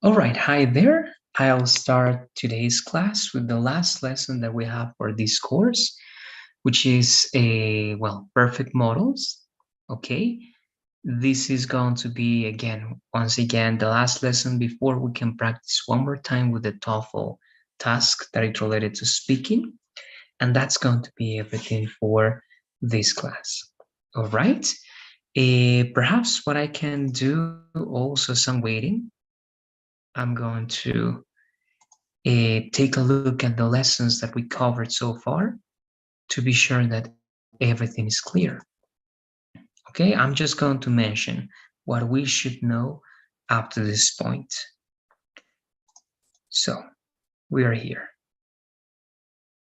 All right, hi there. I'll start today's class with the last lesson that we have for this course, which is perfect models. Okay, this is going to be once again, the last lesson before we can practice one more time with the TOEFL task that is related to speaking. And that's going to be everything for this class. All right. Perhaps what I can do also some waiting. I'm going to take a look at the lessons that we covered so far to be sure that everything is clear. Okay, I'm just going to mention what we should know up to this point. So we are here.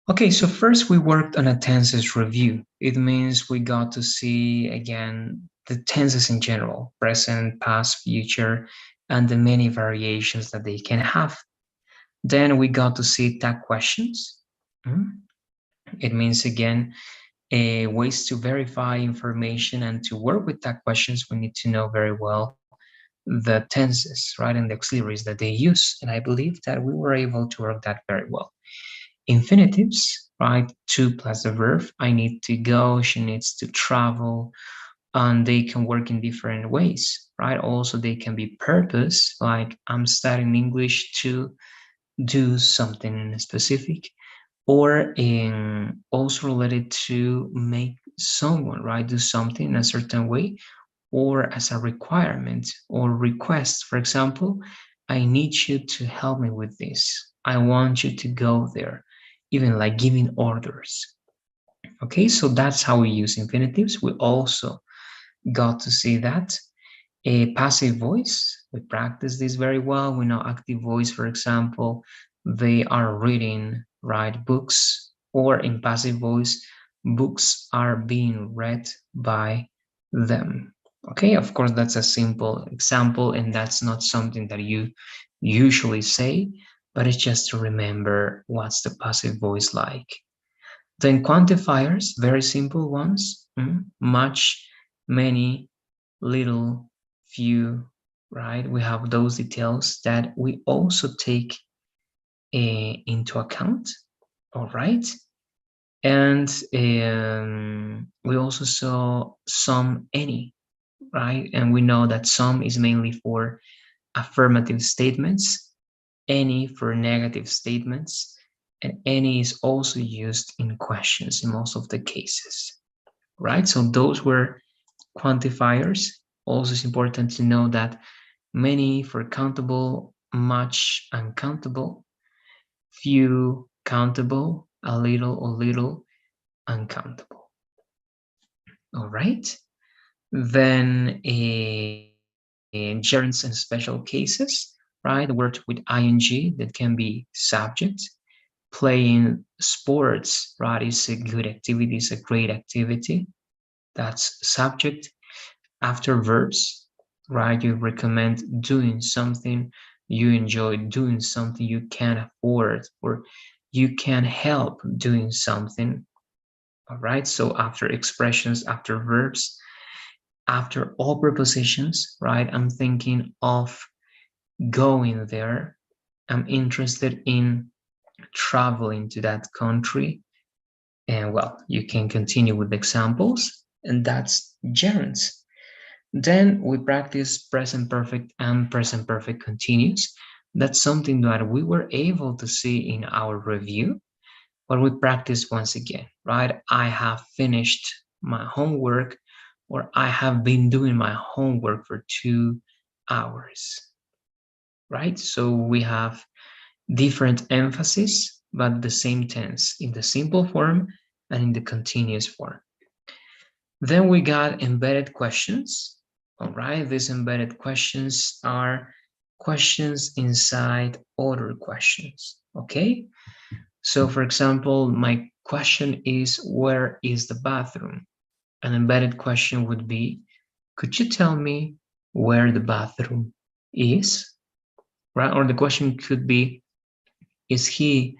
Okay, so first we worked on a tenses review. It means we got to see again the tenses in general, present, past, future, and the many variations that they can have. Then we got to see tag questions. It means again ways to verify information, and to work with tag questions we need to know very well the tenses, right, and the auxiliaries that they use. And I believe that we were able to work that very well. Infinitives, right, to plus the verb, I need to go, she needs to travel, and they can work in different ways, right? Also they can be purpose, like I'm studying English to do something specific, or in also related to make someone, right, do something in a certain way, or as a requirement or request. For example, I need you to help me with this. I want you to go there, even like giving orders. Okay, so that's how we use infinitives. We also got to see that. A passive voice, we practice this very well. We know active voice, for example, they are reading, right, books, or in passive voice, books are being read by them. Okay, of course, that's a simple example, and that's not something that you usually say, but it's just to remember what's the passive voice like. Then quantifiers, very simple ones, much, many, little, few, right? We have those details that we also take into account, all right? And we also saw some, any, right? And we know that some is mainly for affirmative statements, any for negative statements, and any is also used in questions in most of the cases, right? So those were quantifiers. Also, it's important to know that many for countable, much uncountable, few countable, a little uncountable. All right. Then gerunds and special cases, right? The word with ing that can be subject. Playing sports, right, is a good activity, is a great activity. That's subject. After verbs, right, you recommend doing something, you enjoy doing something, you can afford, or you can help doing something. All right, so after expressions, after verbs, after all prepositions, right, I'm thinking of going there, I'm interested in traveling to that country. And well, you can continue with examples, and that's gerunds. Then we practice present perfect and present perfect continuous. That's something that we were able to see in our review, but we practice once again, right? I have finished my homework, or I have been doing my homework for 2 hours, right? So we have different emphasis, but the same tense in the simple form and in the continuous form. Then we got embedded questions. All right, these embedded questions are questions inside other questions. Okay, so for example, my question is, where is the bathroom? An embedded question would be, could you tell me where the bathroom is? Right, or the question could be, is he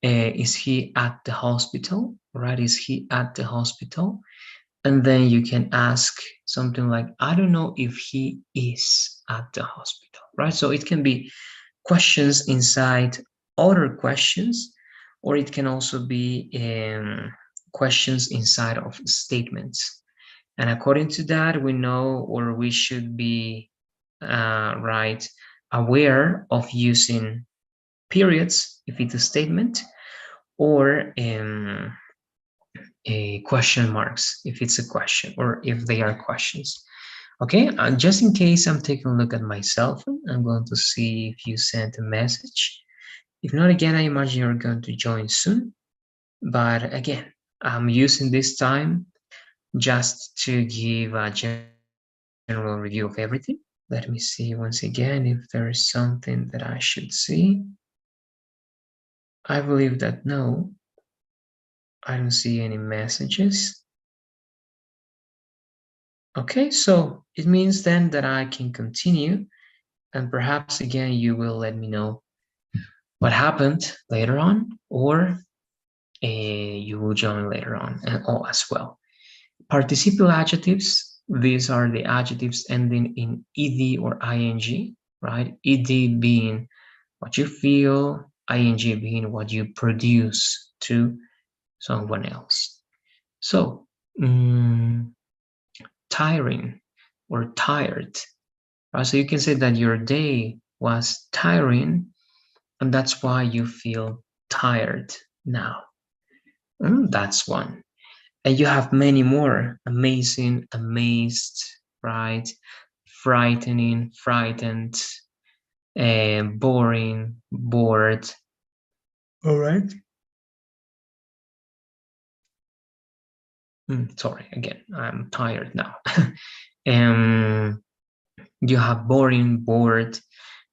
at the hospital? Right, is he at the hospital? And then you can ask something like, I don't know if he is at the hospital. right? So it can be questions inside other questions, or it can also be questions inside of statements. And according to that, we know, or we should be right, aware of using periods if it's a statement, or question marks if it's a question, or if they are questions. Okay, just in case I'm taking a look at my cell phone, I'm going to see if you sent a message. If not, again, I imagine you're going to join soon. But again, I'm using this time just to give a general review of everything. Let me see once again if there is something that I should see. I believe that no, I don't see any messages. Okay, so it means then that I can continue, and perhaps again you will let me know what happened later on, or you will join later on as well. Participial adjectives, these are the adjectives ending in ed or ing, right? Ed being what you feel, ing being what you produce to someone else. So, tiring or tired. Right? So you can say that your day was tiring, and that's why you feel tired now. That's one. And you have many more: amazing, amazed, right? Frightening, frightened, boring, bored. All right. Sorry, again, I'm tired now. You have boring, bored.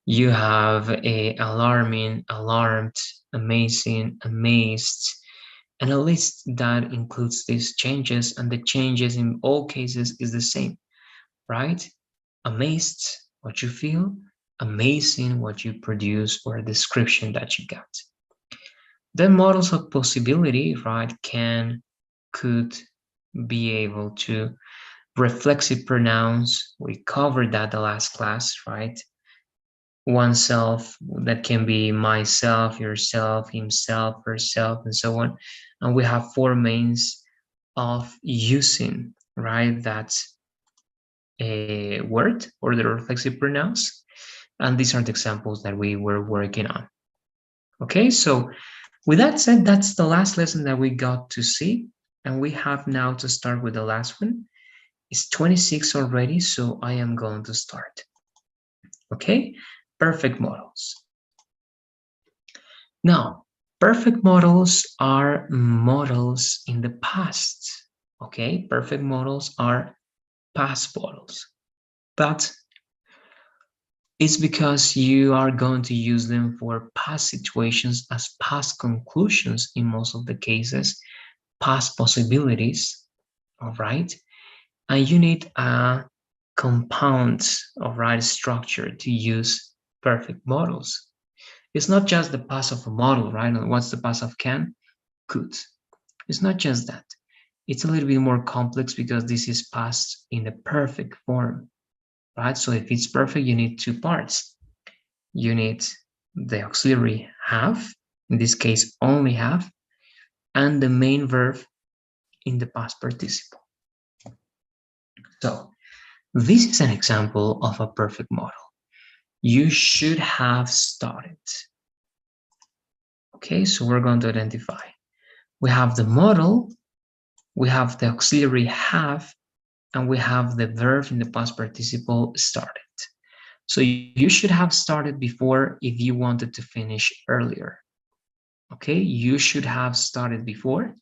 You have a alarming, alarmed, amazing, amazed. And a list that includes these changes, and the changes in all cases is the same, right? Amazed, what you feel; amazing, what you produce, or a description that you got. Then models of possibility, right, can, could, be able to. Reflexive pronouns, we covered that the last class, right? Oneself, that can be myself, yourself, himself, herself, and so on. And we have four means of using, right, that a word or the reflexive pronouns. And these are the examples that we were working on. Okay, so with that said, that's the last lesson that we got to see. And we have now to start with the last one. It's 26 already, so I am going to start. Okay, perfect models. Now, perfect models are models in the past. Okay, perfect models are past models. But it's because you are going to use them for past situations as past conclusions in most of the cases, past possibilities, all right? And you need a compound, all right, structure to use perfect models. It's not just the past of a model, right? What's the past of can? Could. It's not just that. It's a little bit more complex because this is past in the perfect form, right? So if it's perfect, you need two parts. You need the auxiliary have, in this case only have, and the main verb in the past participle. So this is an example of a perfect model. You should have started. Okay, so we're going to identify. We have the model, we have the auxiliary have, and we have the verb in the past participle started. So you should have started before if you wanted to finish earlier. Okay, you should have started before.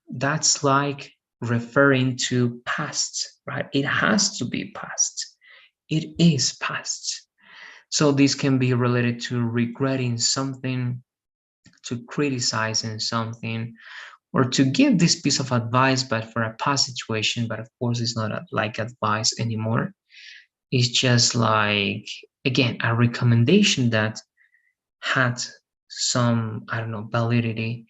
That's like referring to past, right? It has to be past. It is past. So this can be related to regretting something, to criticizing something, or to give this piece of advice, but for a past situation. But of course, it's not like advice anymore. It's just like, again, a recommendation that had some, I don't know, validity.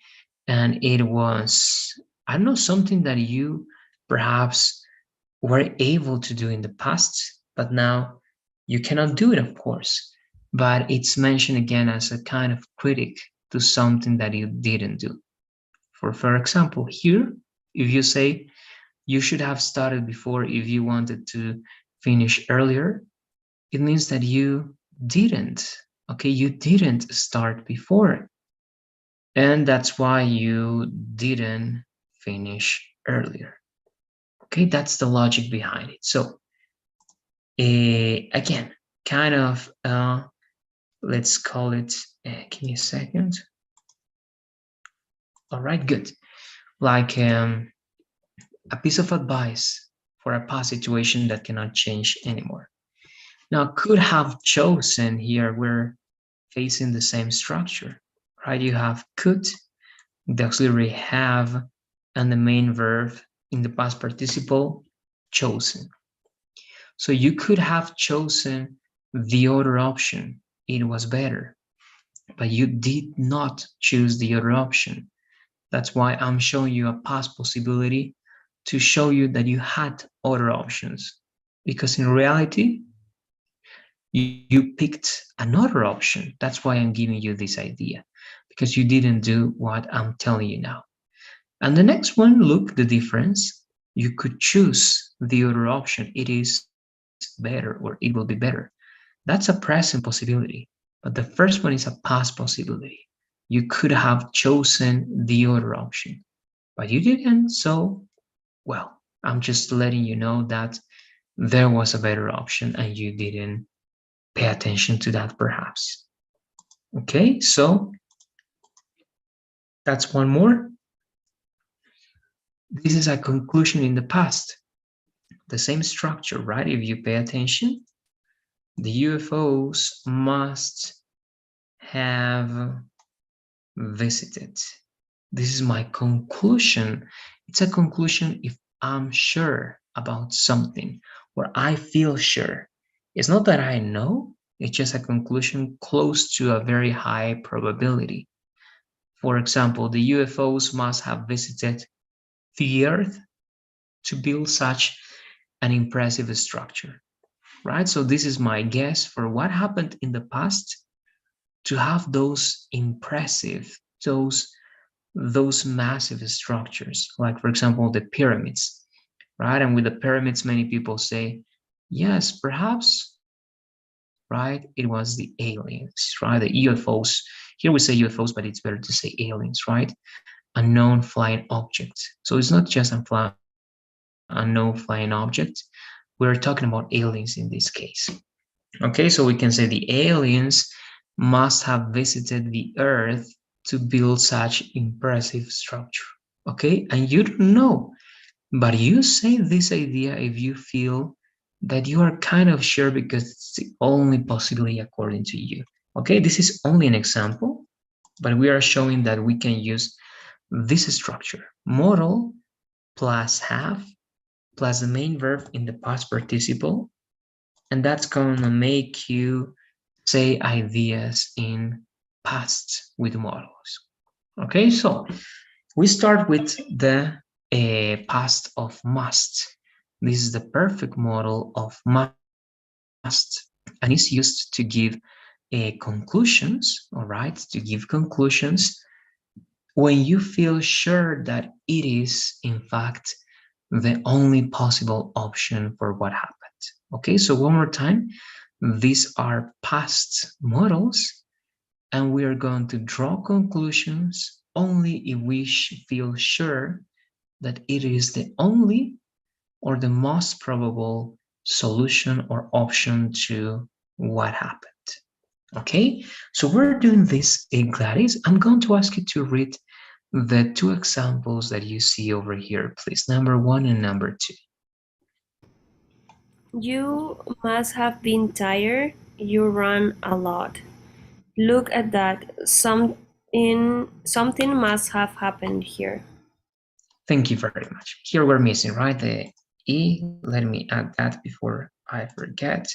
And it was, I don't know, something that you perhaps were able to do in the past, but now You cannot do it, of course, but it's mentioned again as a kind of critic to something that you didn't do. For example, here, if you say you should have started before if you wanted to finish earlier, it means that you didn't. Okay, you didn't start before. And that's why you didn't finish earlier. Okay, that's the logic behind it. So, again, kind of, let's call it, give me a second. All right, good. Like a piece of advice for a past situation that cannot change anymore. Now, could have chosen here, we're facing the same structure, right? You have could, the auxiliary have, and the main verb in the past participle, chosen. So you could have chosen the other option. It was better, but you did not choose the other option. That's why I'm showing you a past possibility to show you that you had other options. Because in reality, you picked another option. That's why I'm giving you this idea, because you didn't do what I'm telling you now. And the next one, look, the difference. You could choose the other option. It is better, or it will be better. That's a present possibility. But the first one is a past possibility. You could have chosen the other option, but you didn't. So, well, I'm just letting you know that there was a better option and you didn't pay attention to that, perhaps. Okay, so that's one more. This is a conclusion in the past. The same structure, right? If you pay attention, the UFOs must have visited. This is my conclusion. It's a conclusion if I'm sure about something, or I feel sure. It's not that I know, it's just a conclusion close to a very high probability. For example, the UFOs must have visited the Earth to build such an impressive structure, right? So this is my guess for what happened in the past to have those impressive, those massive structures, like for example, the pyramids, right? And with the pyramids, many people say, yes, perhaps, right? It was the aliens, right? The UFOs. Here we say UFOs, but it's better to say aliens, right? Unknown flying object. So it's not just a unknown flying object. We're talking about aliens in this case. Okay, so we can say the aliens must have visited the Earth to build such impressive structure. Okay, and you don't know, but you say this idea if you feel that you are kind of sure because it's the only possibility according to you. Okay, this is only an example, but we are showing that we can use this structure, model plus have plus the main verb in the past participle, and that's going to make you say ideas in past with models. Okay, so we start with the past of must. This is the perfect model of must, and is used to give conclusions, all right, to give conclusions when you feel sure that it is, in fact, the only possible option for what happened. Okay, so one more time, these are past models, and we are going to draw conclusions only if we feel sure that it is the only or the most probable solution or option to what happened. Okay, so we're doing this, Gladys. I'm going to ask you to read the two examples that you see over here, please. Number 1 and number 2. You must have been tired. You ran a lot. Look at that. Something must have happened here. Thank you very much. Here we're missing, right? The E. Let me add that before I forget.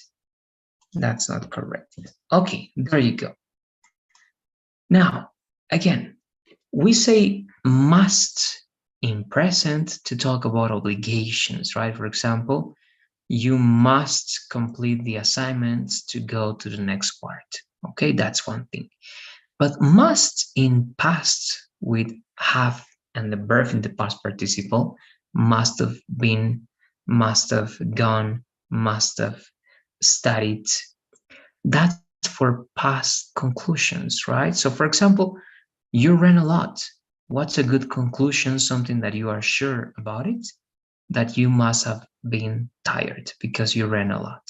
That's not correct. Okay, there you go. Now, again, we say must in present to talk about obligations, right? For example, you must complete the assignments to go to the next part. Okay, that's one thing. But must in past with have and the verb in the past participle must have been, must have gone, must have studied. That's for past conclusions, right? So, for example, you ran a lot. What's a good conclusion? Something that you are sure about it? That you must have been tired because you ran a lot.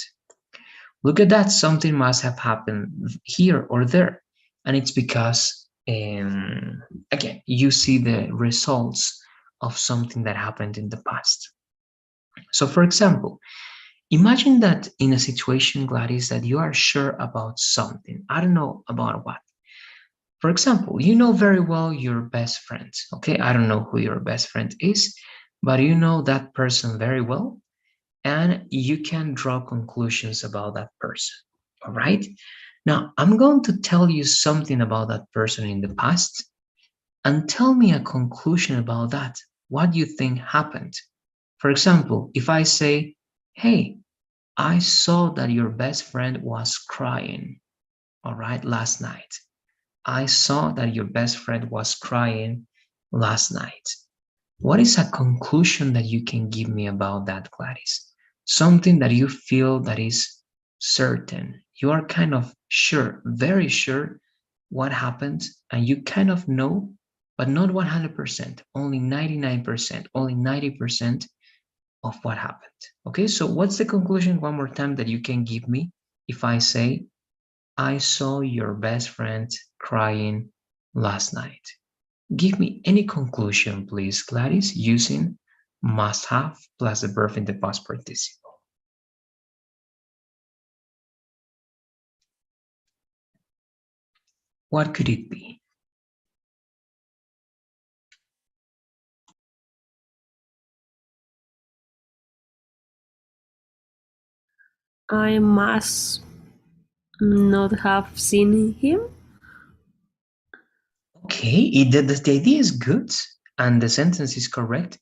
Look at that, something must have happened here or there. And it's because, again, you see the results of something that happened in the past. So, for example, imagine that in a situation, Gladys, that you are sure about something. I don't know about what. For example, you know very well your best friend. Okay, I don't know who your best friend is, but you know that person very well, and you can draw conclusions about that person. All right. Now, I'm going to tell you something about that person in the past, and tell me a conclusion about that. What do you think happened? For example, if I say, hey, I saw that your best friend was crying, all right, last night. I saw that your best friend was crying last night. What is a conclusion that you can give me about that, Gladys? Something that you feel that is certain. You are kind of sure, very sure what happened, and you kind of know, but not 100%, only 99%, only 90% of what happened. Okay, so what's the conclusion one more time that you can give me if I say, I saw your best friend crying last night? Give me any conclusion, please, Gladys, using must have plus the verb in the past participle. What could it be? I must not have seen him. Okay, the idea is good and the sentence is correct,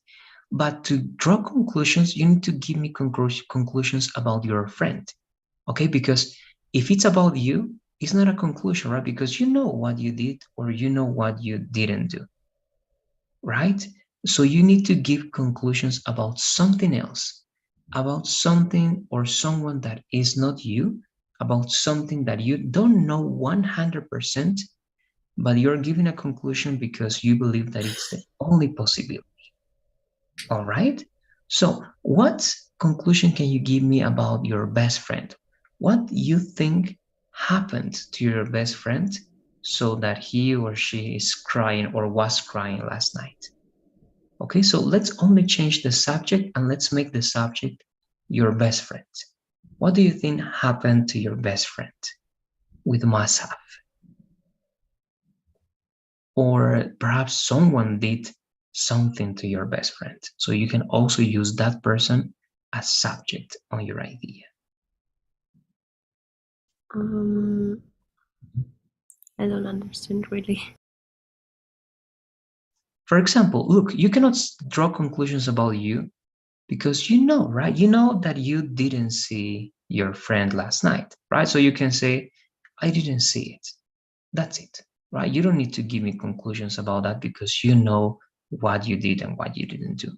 but to draw conclusions, you need to give me conclusions about your friend. Okay, because if it's about you, it's not a conclusion, right? Because you know what you did or you know what you didn't do, right? So you need to give conclusions about something else, about something or someone that is not you, about something that you don't know 100%, but you're giving a conclusion because you believe that it's the only possibility. All right? So, what conclusion can you give me about your best friend? What you think happened to your best friend so that he or she is crying or was crying last night? Okay, so let's only change the subject and let's make the subject your best friend. What do you think happened to your best friend with must have? Or perhaps someone did something to your best friend. So you can also use that person as subject on your idea. Um, I don't understand really. For example, look, you cannot draw conclusions about you because you know, right? You know that you didn't see your friend last night, right? So you can say, I didn't see it. That's it, right? You don't need to give me conclusions about that because you know what you did and what you didn't do.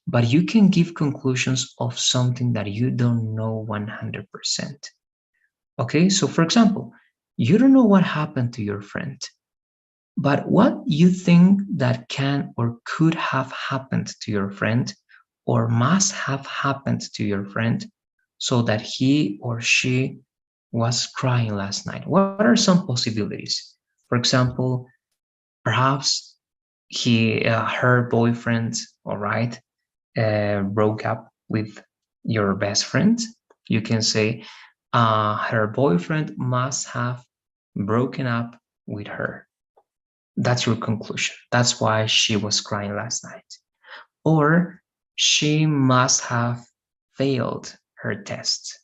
But you can give conclusions of something that you don't know 100%. Okay, so for example, you don't know what happened to your friend, but what you think that can or could have happened to your friend or must have happened to your friend so that he or she was crying last night. What are some possibilities? For example, perhaps her boyfriend, all right, broke up with your best friend. You can say, her boyfriend must have broken up with her. That's your conclusion. That's why she was crying last night. Or she must have failed her test.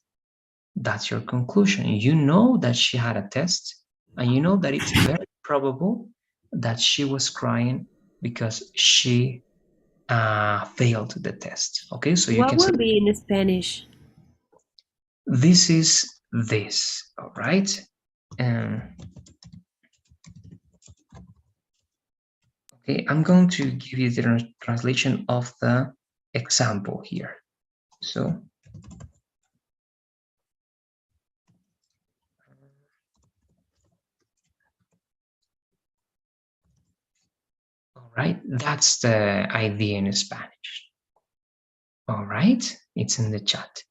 That's your conclusion. You know that she had a test, and you know that it's very probable that she was crying because she failed the test. Okay, so you What can say, will be in Spanish? this is this, all right? Okay, I'm going to give you the translation of the example here. So, all right, that's the idea in Spanish. All right, it's in the chat.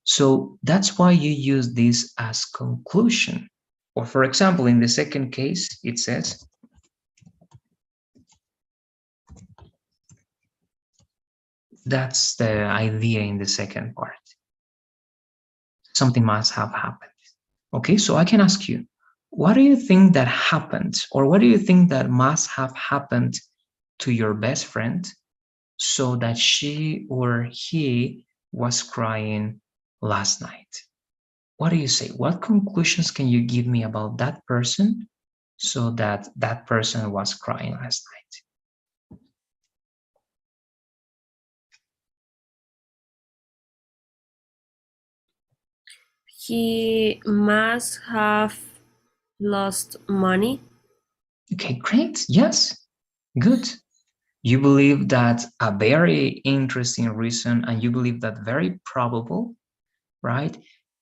So that's why you use this as conclusion. Or for example, in the second case, it says, that's the idea in the second part. Something must have happened. Okay, so I can ask you, what do you think that happened? Or what do you think that must have happened to your best friend so that she or he was crying last night? What do you say? What conclusions can you give me about that person so that that person was crying last night? He must have lost money. Okay, great. Yes, good. You believe that a very interesting reason, and you believe that very probable, right?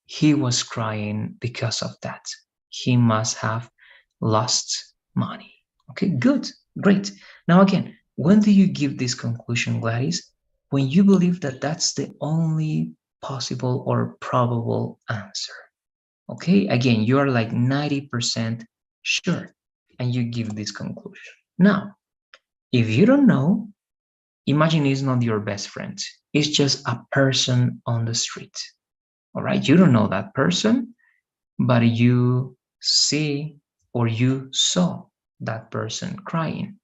He was crying because of that. He must have lost money. Okay, good, great. Now again, when do you give this conclusion, Gladys? When you believe that that's the only possible or probable answer. Okay, again, you are like 90% sure, and you give this conclusion. Now, if you don't know, imagine it's not your best friend. It's just a person on the street. All right, you don't know that person, but you see or you saw that person crying,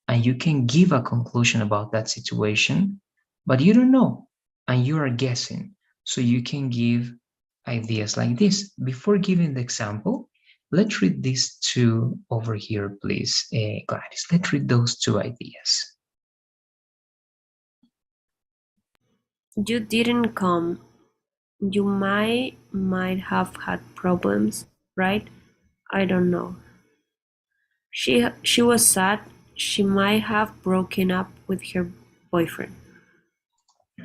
and you can give a conclusion about that situation, but you don't know, and you are guessing. So you can give ideas like this. Before giving the example, let's read these two over here, please, Gladys. Let's read those two ideas. You didn't come. You might have had problems, right? I don't know. She was sad. She might have broken up with her boyfriend.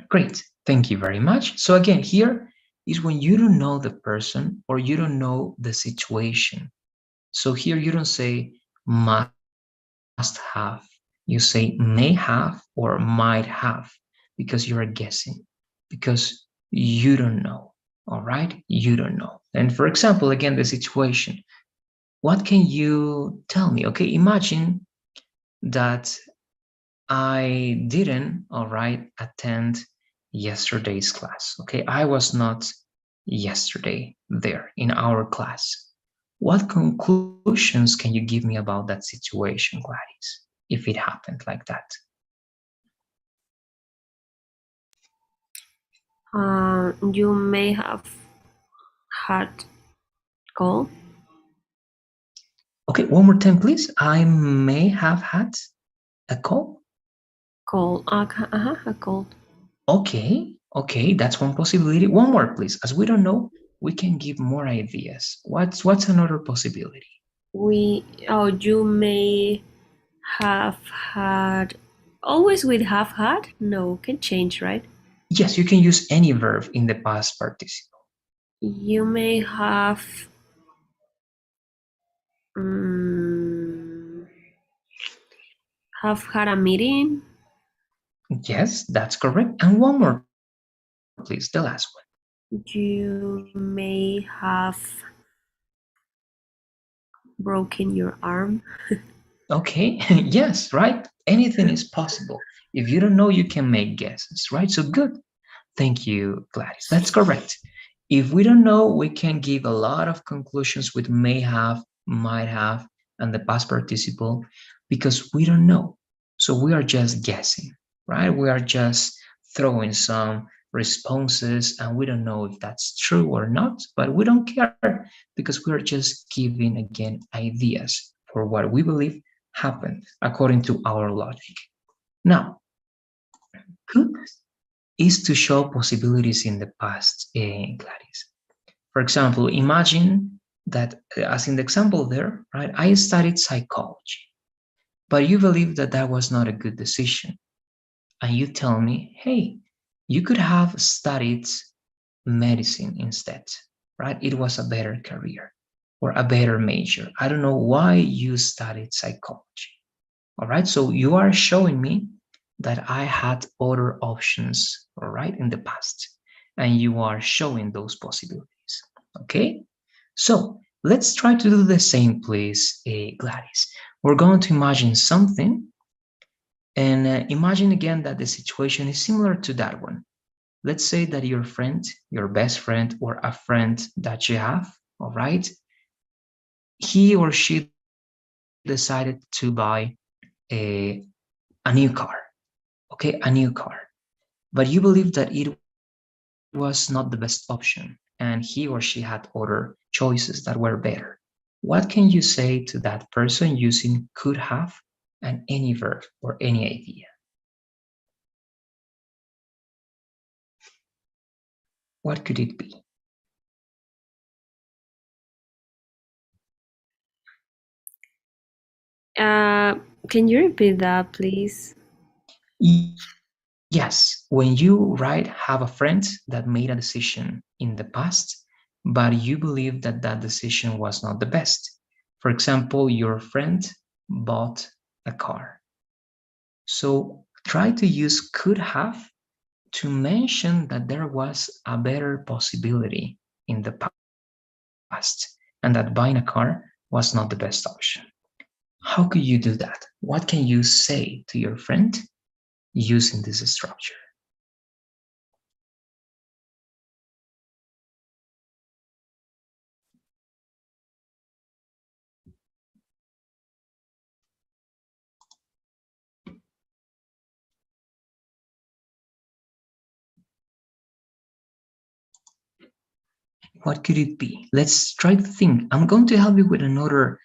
Great, thank you very much. So again, here is when you don't know the person or you don't know the situation. So here you don't say must have, you say may have or might have because you are guessing, because you don't know, all right? You don't know. And for example, again, the situation, what can you tell me? Okay, imagine that I didn't, all right, attend yesterday's class. Okay, I was not yesterday there in our class. What conclusions can you give me about that situation, Gladys, if it happened like that? You may have had cold. Okay, one more time, please. I may have had a call. Cold. A cold. Okay, that's one possibility. One more, please. As we don't know, we can give more ideas. What's another possibility? You may have had. Always with have had? No, can change, right? Yes, you can use any verb in the past participle. You may have had a meeting. Yes, that's correct. And one more, please, the last one. You may have broken your arm. Okay, yes, right? Anything is possible. If you don't know, you can make guesses, right? So good. Thank you, Gladys. That's correct. If we don't know, we can give a lot of conclusions with may have, might have, and the past participle because we don't know. So we are just guessing, right? We are just throwing some responses and we don't know if that's true or not, but we don't care because we are just giving again ideas for what we believe happened according to our logic. Now, could is to show possibilities in the past, Gladys. For example, imagine that, as in the example there, right, I studied psychology, but you believe that that was not a good decision. And you tell me, hey, you could have studied medicine instead, right? It was a better career or a better major. I don't know why you studied psychology. All right, so you are showing me that I had other options, all right, in the past, and you are showing those possibilities. Okay, so let's try to do the same, please, Gladys. We're going to imagine something, and imagine again that the situation is similar to that one. Let's say that your friend, your best friend, or a friend that you have, all right, he or she decided to buy a, a new car, okay, a new car. But you believe that it was not the best option, and he or she had other choices that were better. What can you say to that person using could have and any verb or any idea? What could it be? Can you repeat that, please? Yes, when you have a friend that made a decision in the past, but you believe that that decision was not the best. For example, your friend bought a car. So try to use could have to mention that there was a better possibility in the past and that buying a car was not the best option. How could you do that? What can you say to your friend using this structure? What could it be? Let's try to think. I'm going to help you with another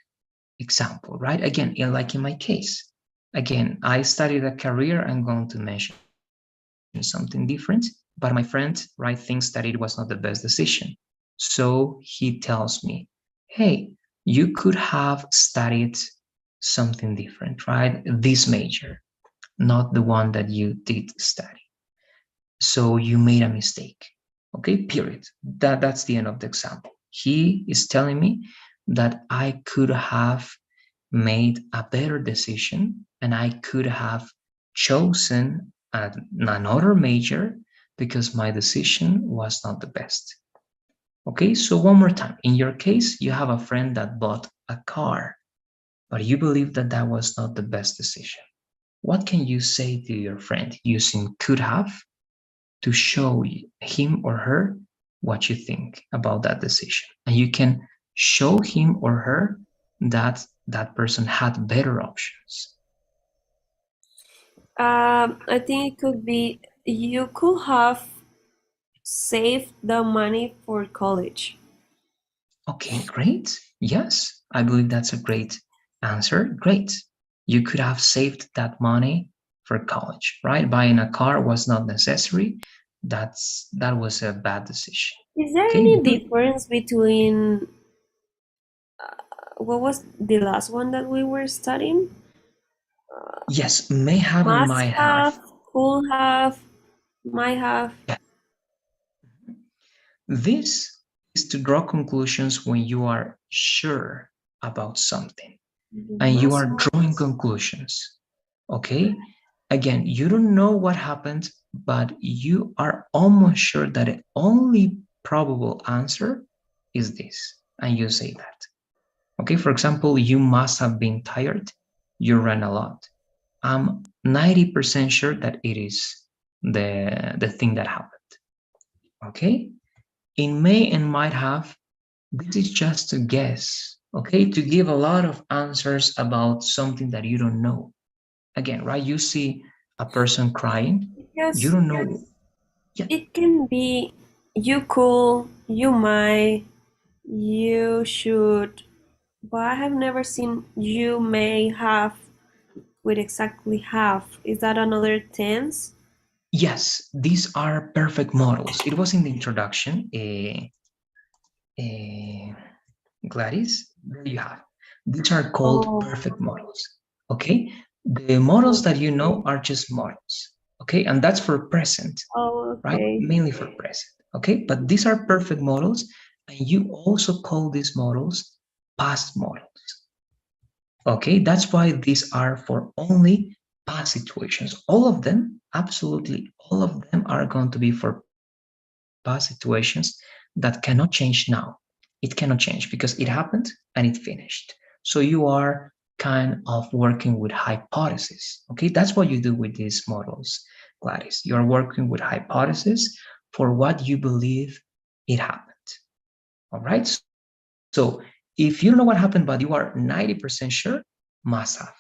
example, right? Again, like in my case, again, I studied a career. I'm going to mention something different, but my friend, right, thinks that it was not the best decision. So he tells me, hey, you could have studied something different, right? This major, not the one that you did study. So you made a mistake. Okay, period. That's the end of the example. He is telling me that I could have made a better decision and I could have chosen another major because my decision was not the best. Okay, so one more time. In your case, you have a friend that bought a car, but you believe that that was not the best decision. What can you say to your friend using could have to show him or her what you think about that decision? And you can show him or her that that person had better options. I think it could be you could have saved the money for college. Okay, great. Yes, I believe that's a great answer. Great. You could have saved that money for college, right? Buying a car was not necessary. That was a bad decision. Is there Okay, any good. difference between what was the last one that we were studying? Yes, may have and Must might have. have, could have, might have. Yeah. This is to draw conclusions when you are sure about something You and you must are have. drawing conclusions. Okay? Again, you don't know what happened, but you are almost sure that the only probable answer is this. And you say that. Okay, for example, you must have been tired. You ran a lot. I'm 90% sure that it is the thing that happened. Okay? In may and might have, this is just to guess, okay? To give a lot of answers about something that you don't know. Again, right? You see a person crying, you Because don't know. Yeah, it can be you could, you might, you should, but I have never seen you may have with exactly have. Is that another tense? yes, these are perfect models. It was in the introduction. Gladys, there you have. These are called perfect models. Okay, the models that you know okay. are just models. Okay, and that's for present, right? Okay. Mainly for present. Okay, but these are perfect models, and you also call these models past models. Okay, that's why these are for only past situations. All of them, absolutely all of them, are going to be for past situations that cannot change now. It cannot change because it happened and it finished. So you are kind of working with hypotheses. Okay, that's what you do with these models, Gladys. You are working with hypotheses for what you believe it happened. All right, so if you don't know what happened but you are 90% sure, must have.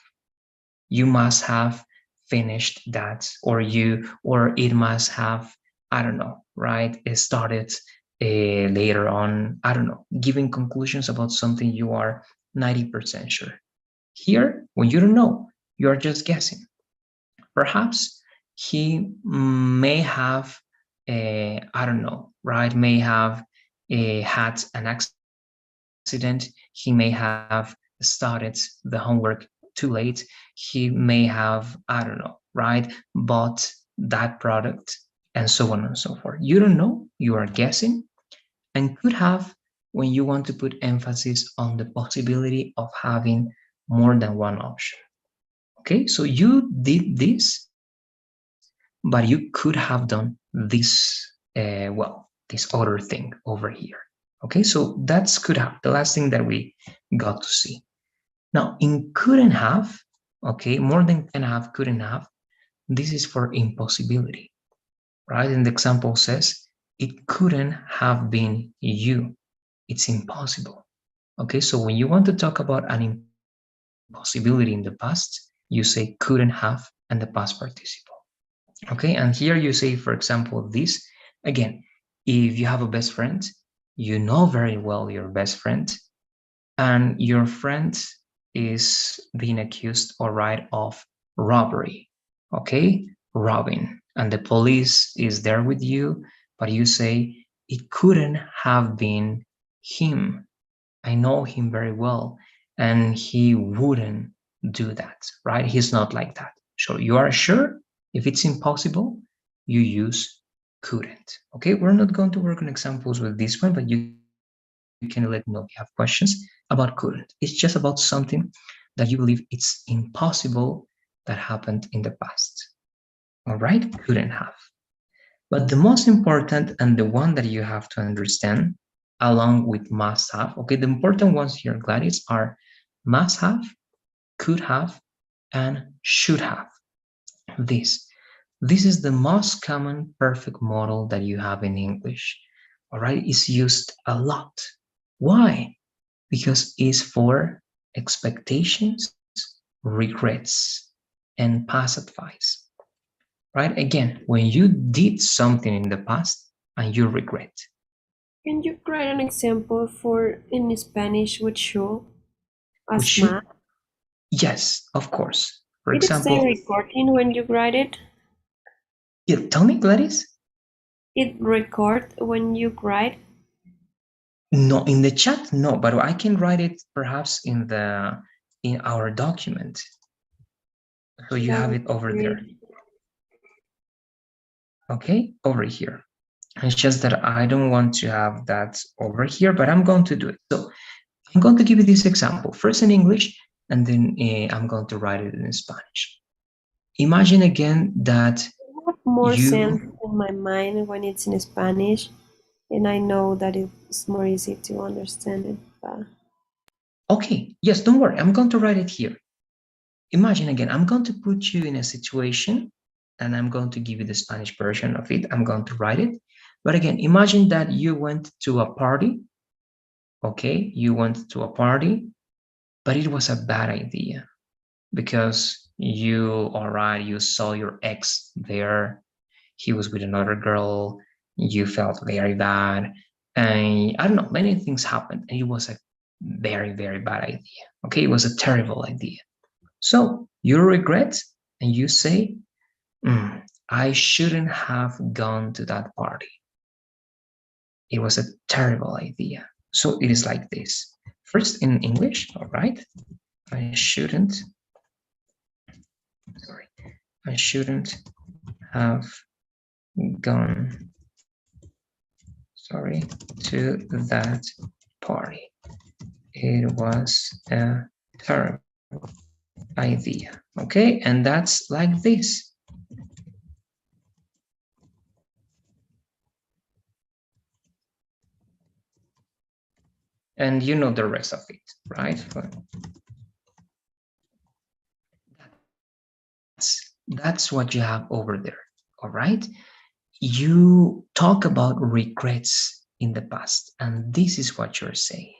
You must have finished that, or it must have, I don't know, right, it started later on, I don't know, giving conclusions about something you are 90% sure. Here, when you don't know, you are just guessing. Perhaps he may have, I don't know, right, may have had an accident. He may have started the homework too late. He may have, I don't know, right, bought that product, and so on and so forth. You don't know, you are guessing, and could have when you want to put emphasis on the possibility of having more than one option. Okay, so you did this, but you could have done this, this other thing over here. Okay, so that's could have, the last thing that we got to see. Now, in couldn't have, okay, more than can have, couldn't have, this is for impossibility, right? And the example says, it couldn't have been you. It's impossible. Okay, so when you want to talk about an impossibility in the past, you say couldn't have and the past participle. Okay, and here you say, for example, this again, if you have a best friend, you know very well your best friend, and your friend is being accused, all right, of robbery. Okay, robbing, and the police is there with you, but you say it couldn't have been him. I know him very well, and he wouldn't do that, right? He's not like that. So you are sure. If it's impossible, you use couldn't. Okay, we're not going to work on examples with this one, but you can let me know if you have questions about couldn't. It's just about something that you believe it's impossible that happened in the past. All right, couldn't have. But the most important and the one that you have to understand, along with must have, okay, the important ones here, Gladys, are must have, could have, and should have. This. This is the most common perfect model that you have in English. All right, it's used a lot. Why? Because it's for expectations, regrets, and past advice. Right? Again, when you did something in the past and you regret. Can you write an example for in Spanish which show Which as should, math? yes, of course. For Did it say example, recording when you write it? yeah, tell me, Gladys. It record when you write? No, in the chat, no, but I can write it perhaps in our document. So you That have would it be over there. great. Okay, over here. It's just that I don't want to have that over here, but I'm going to do it. So I'm going to give you this example, first in English, and then I'm going to write it in Spanish. Imagine again that It have more sense you, in my mind when it's in Spanish, and I know that it's more easy to understand it. But okay, yes, don't worry, I'm going to write it here. Imagine again, I'm going to put you in a situation and I'm going to give you the Spanish version of it. I'm going to write it. But again, imagine that you went to a party, okay? You went to a party, but it was a bad idea because all right, you saw your ex there. He was with another girl. You felt very bad. And I don't know, many things happened. And it was a very, very bad idea. Okay, it was a terrible idea. So you regret and you say, I shouldn't have gone to that party. It was a terrible idea. So it is like this. First in English, all right? I shouldn't have gone, to that party. It was a terrible idea. Okay, and that's like this. And you know the rest of it, right? That's what you have over there, all right? You talk about regrets in the past, and this is what you're saying.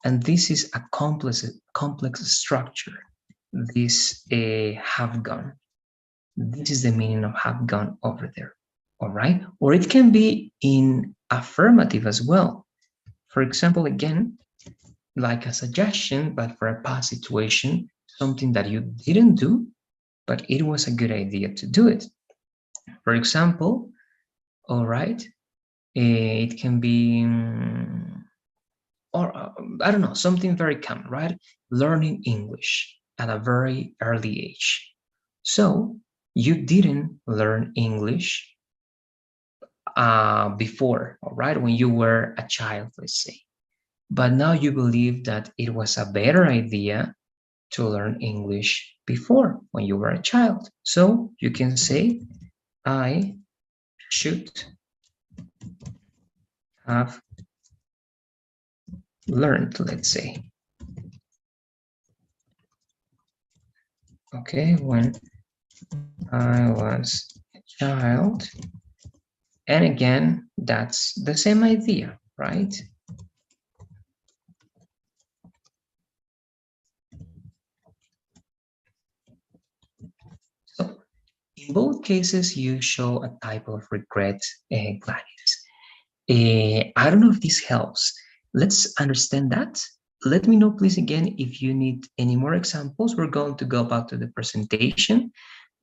And this is a complex structure. This have gone. This is the meaning of have gone over there, all right? Or it can be in affirmative as well. For example, again, like a suggestion, but for a past situation, something that you didn't do, but it was a good idea to do it. For example, all right, it can be, or I don't know, something very common, right? Learning English at a very early age. So you didn't learn English before, all right, when you were a child, let's say. But now you believe that it was a better idea to learn English before when you were a child. So you can say, I should have learned, let's say. Okay, when I was a child. And again, that's the same idea, right? So in both cases, you show a type of regret, Gladys. I don't know if this helps. Let's understand that. Let me know, please, again, if you need any more examples. We're going to go back to the presentation,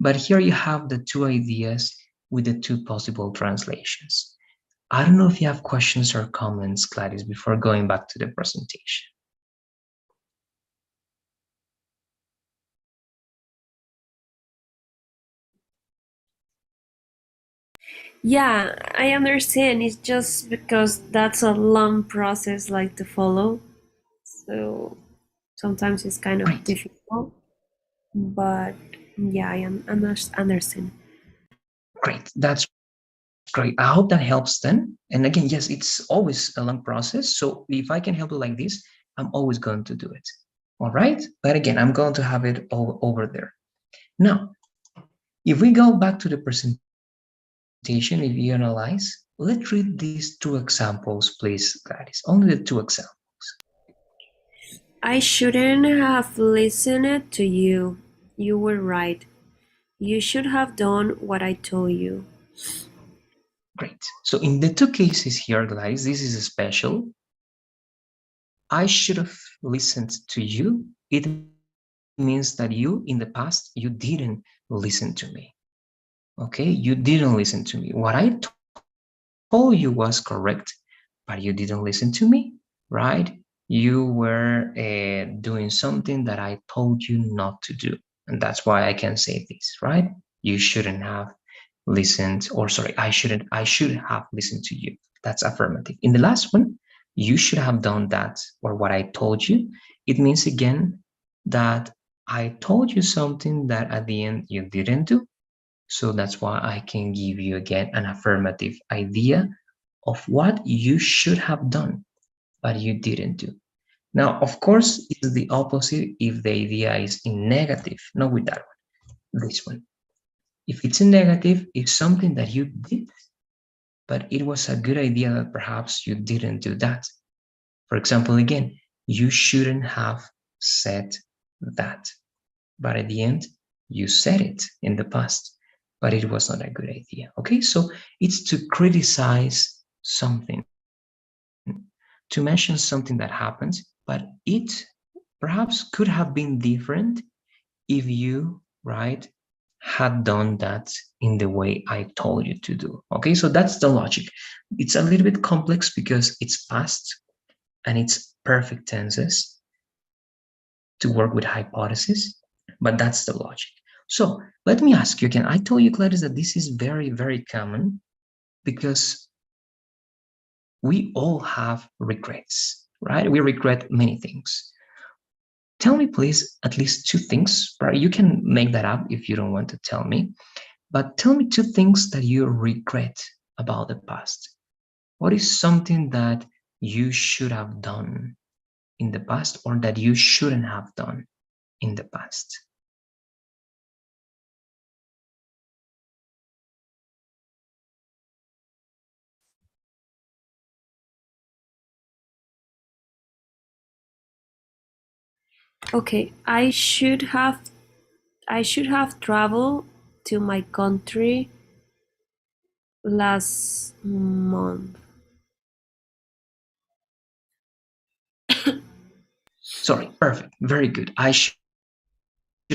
but here you have the two ideas with the two possible translations. I don't know if you have questions or comments, Gladys, before going back to the presentation. Yeah, I understand. It's just because that's a long process, like to follow. So sometimes it's kind of Right. difficult. But yeah, I understand. Great. That's great. I hope that helps then. And again, yes, it's always a long process. So if I can help you like this, I'm always going to do it. All right. But again, I'm going to have it all over there. Now, if we go back to the presentation, if you analyze, let's read these two examples, please, Gladys. Only the two examples. I shouldn't have listened to you. You were right. You should have done what I told you. Great. So in the two cases here, Gladys, this is special. I should have listened to you. It means that you, in the past, you didn't listen to me. Okay, you didn't listen to me. What I told you was correct, but you didn't listen to me, right? You were doing something that I told you not to do. And that's why I can say this, right? You shouldn't have listened, or sorry, I should have listened to you. That's affirmative. In the last one, you should have done that, or what I told you. It means again that I told you something that at the end you didn't do. So that's why I can give you again an affirmative idea of what you should have done, but you didn't do. Now, of course, it's the opposite if the idea is in negative, not with that one, this one. If it's in negative, it's something that you did, but it was a good idea that perhaps you didn't do that. For example, again, you shouldn't have said that, but at the end, you said it in the past, but it was not a good idea. Okay, so it's to criticize something, to mention something that happened, but it perhaps could have been different if you, right, had done that in the way I told you to do. Okay, so that's the logic. It's a little bit complex because it's past, and it's perfect tenses to work with hypotheses, but that's the logic. So let me ask you again. I told you, Gladys, that this is very, very common because we all have regrets, right? We regret many things. Tell me, please, at least two things, right? You can make that up if you don't want to tell me, but tell me two things that you regret about the past. What is something that you should have done in the past or that you shouldn't have done in the past? Okay, I should have traveled to my country last month. Sorry, perfect, very good. I should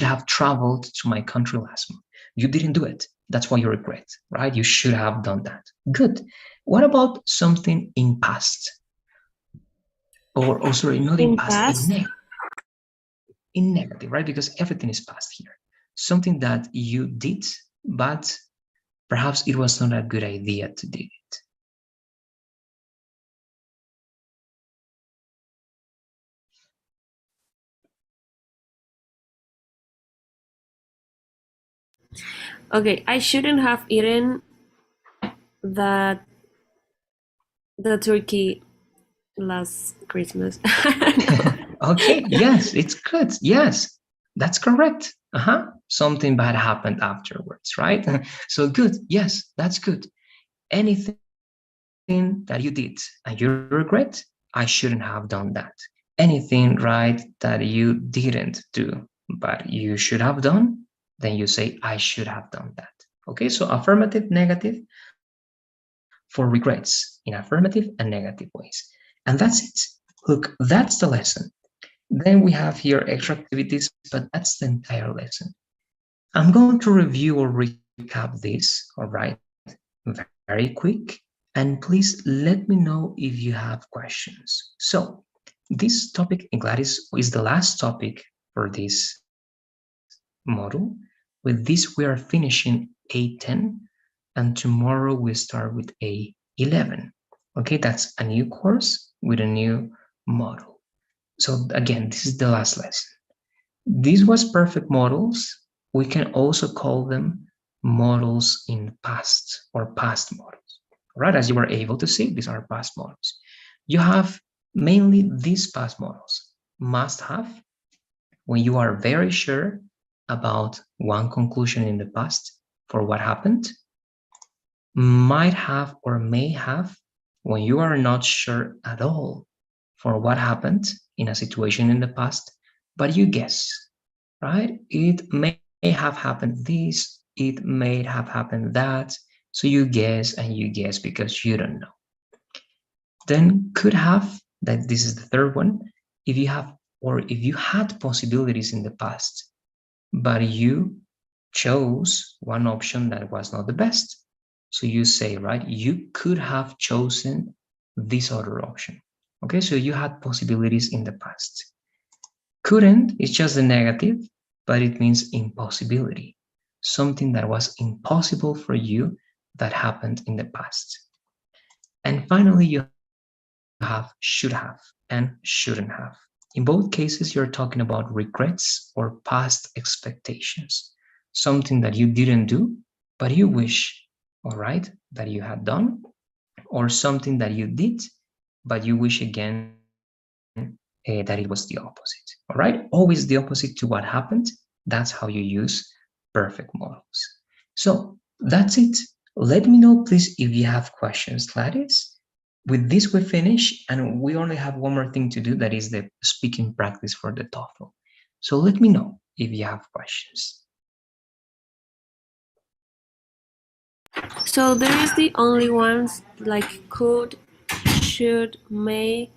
have traveled to my country last month. You didn't do it. That's why you regret, right? You should have done that. Good. What about something in past? Or sorry, not in In past, past, in negative, right? Because everything is past here. Something that you did, but perhaps it was not a good idea to do it. okay, I shouldn't have eaten that the turkey last Christmas. Okay, yes, it's good. Yes, that's correct. Something bad happened afterwards, right? So good. Yes, that's good. Anything that you did and you regret, I shouldn't have done that. Anything, right, that you didn't do, but you should have done, then you say, I should have done that. Okay, so affirmative, negative for regrets in affirmative and negative ways. And that's it. Look, that's the lesson. Then we have here extra activities, but that's the entire lesson. I'm going to review or recap this, all right, very quick. And please let me know if you have questions. So, this topic, Gladys, is the last topic for this model. With this, we are finishing A10, and tomorrow we start with A11. Okay, that's a new course with a new model. So again, this is the last lesson. These was perfect models. We can also call them models in past or past models. Right, as you were able to see, these are past models. You have mainly these past models. Must have when you are very sure about one conclusion in the past for what happened. Might have or may have when you are not sure at all for what happened in a situation in the past, but you guess, right? It may have happened this, it may have happened that. So you guess and you guess because you don't know. Then could have, that this is the third one, if you have or if you had possibilities in the past, but you chose one option that was not the best. So you say, right, you could have chosen this other option. Okay, so you had possibilities in the past. Couldn't is just a negative, but it means impossibility. Something that was impossible for you that happened in the past. And finally, you have should have and shouldn't have. In both cases, you're talking about regrets or past expectations, something that you didn't do, but you wish, all right, that you had done, or something that you did, but you wish again that it was the opposite. All right, always the opposite to what happened. That's how you use perfect models. So that's it. Let me know, please, if you have questions, Gladys. With this, we finish, and we only have one more thing to do, that is the speaking practice for the TOEFL. So let me know if you have questions. so there is the only ones like could, should, may,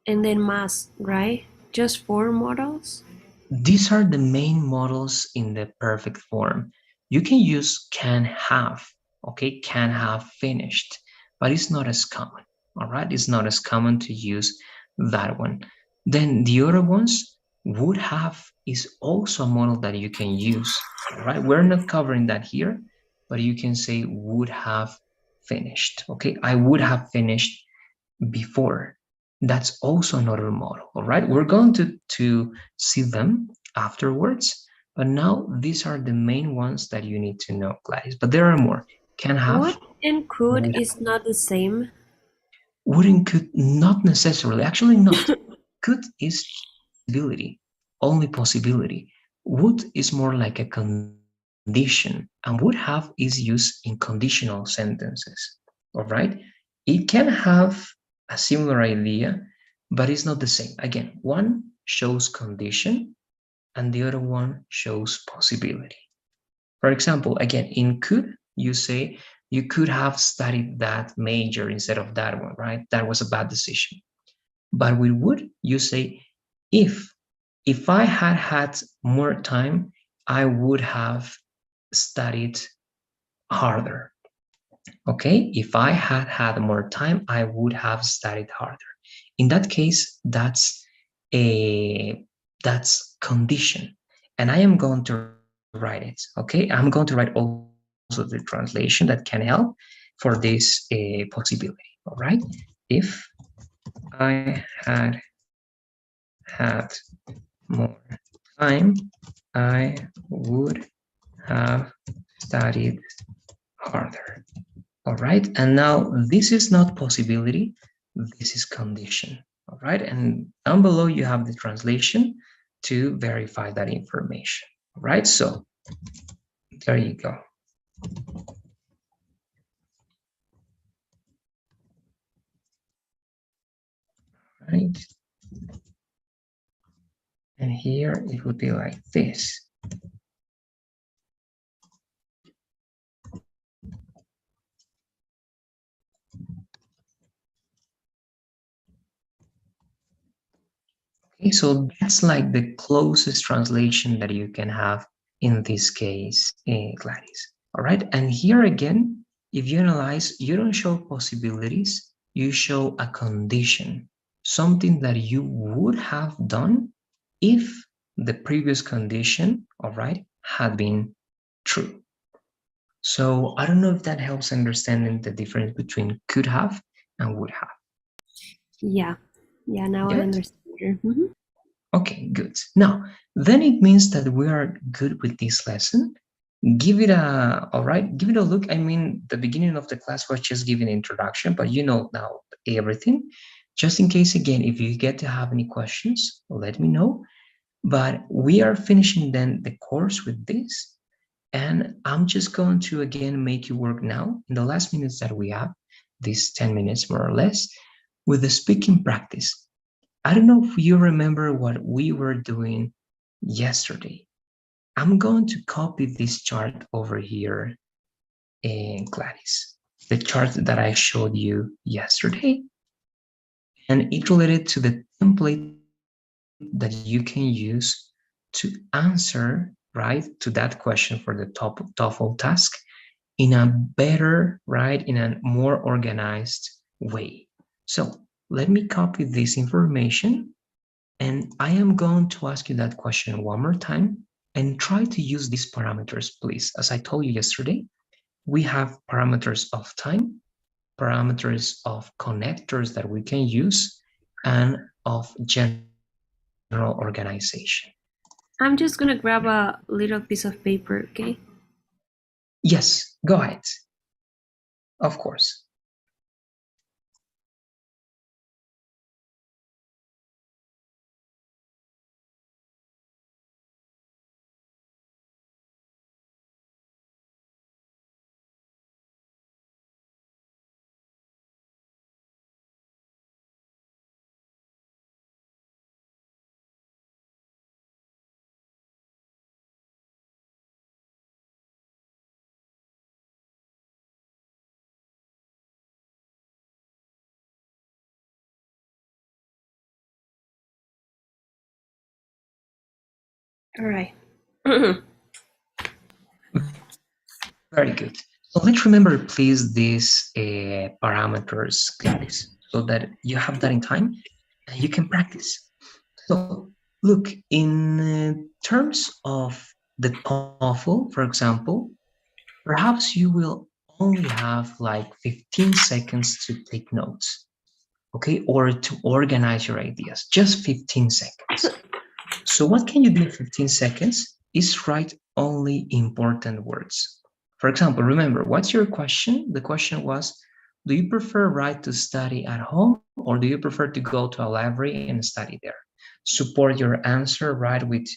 and then must, right? Just four models? These are the main models in the perfect form. You can use can have, okay, can have finished, but it's not as common, all right? It's not as common to use that one. Then the other ones, would have is also a model that you can use, right? We're not covering that here, but you can say would have finished, okay? I would have finished before. That's also another model, all right? We're going to see them afterwards, but now these are the main ones that you need to know, Gladys. But there are more. Can have, Would and could is not the same. would and could not necessarily, actually not. Could is possibility, only possibility. Would is more like a condition, and would have is used in conditional sentences, all right? It can have a similar idea, but it's not the same. Again, one shows condition and the other one shows possibility. For example, again, in could, you say you could have studied that major instead of that one, right? That was a bad decision. But with would, you say if if I had had more time, I would have studied harder. Okay, if I had had more time, I would have studied harder. In that case, a that's condition, and I am going to write it. Okay, I'm going to write also the translation that can help for this possibility. All right, if I had had more time, I would have studied harder. All right, and now this is not possibility, this is condition. All right, and down below you have the translation to verify that information. All right, so there you go. All right, and here it would be like this. Okay, so that's like the closest translation that you can have in this case, Gladys. All right, and here again, if you analyze, you don't show possibilities, you show a condition, something that you would have done if the previous condition, all right, had been true. So I don't know if that helps understanding the difference between could have and would have. Yeah, yeah. Now I Good? understand you. Okay, good. Now, then it means that we are good with this lesson. Give it a, all right, give it a look. I mean, the beginning of the class was just giving an introduction, but you know now everything. Just in case, again, if you get to have any questions, let me know. But we are finishing then the course with this. And I'm just going to, again, make you work now in the last minutes that we have, these 10 minutes more or less, with the speaking practice. I don't know if you remember what we were doing yesterday. I'm going to copy this chart over here in Gladys, the chart that I showed you yesterday. And it related to the template that you can use to answer, right, to that question for the TOEFL task in a better, right, in a more organized way. So let me copy this information. And I am going to ask you that question one more time and try to use these parameters, please. As I told you yesterday, we have parameters of time, parameters of connectors that we can use, and of general organization. I'm just gonna grab a little piece of paper, okay? Yes, go ahead. Of course. All right. Very good. So let's remember, please, these parameters, Gladys, so that you have that in time. and you can practice. So look, in terms of the TOEFL, for example, perhaps you will only have like 15 seconds to take notes, okay, or to organize your ideas, just 15 seconds. So what can you do in 15 seconds is write only important words. For example, remember, what's your question? The question was, do you prefer right to study at home or do you prefer to go to a library and study there? Support your answer right with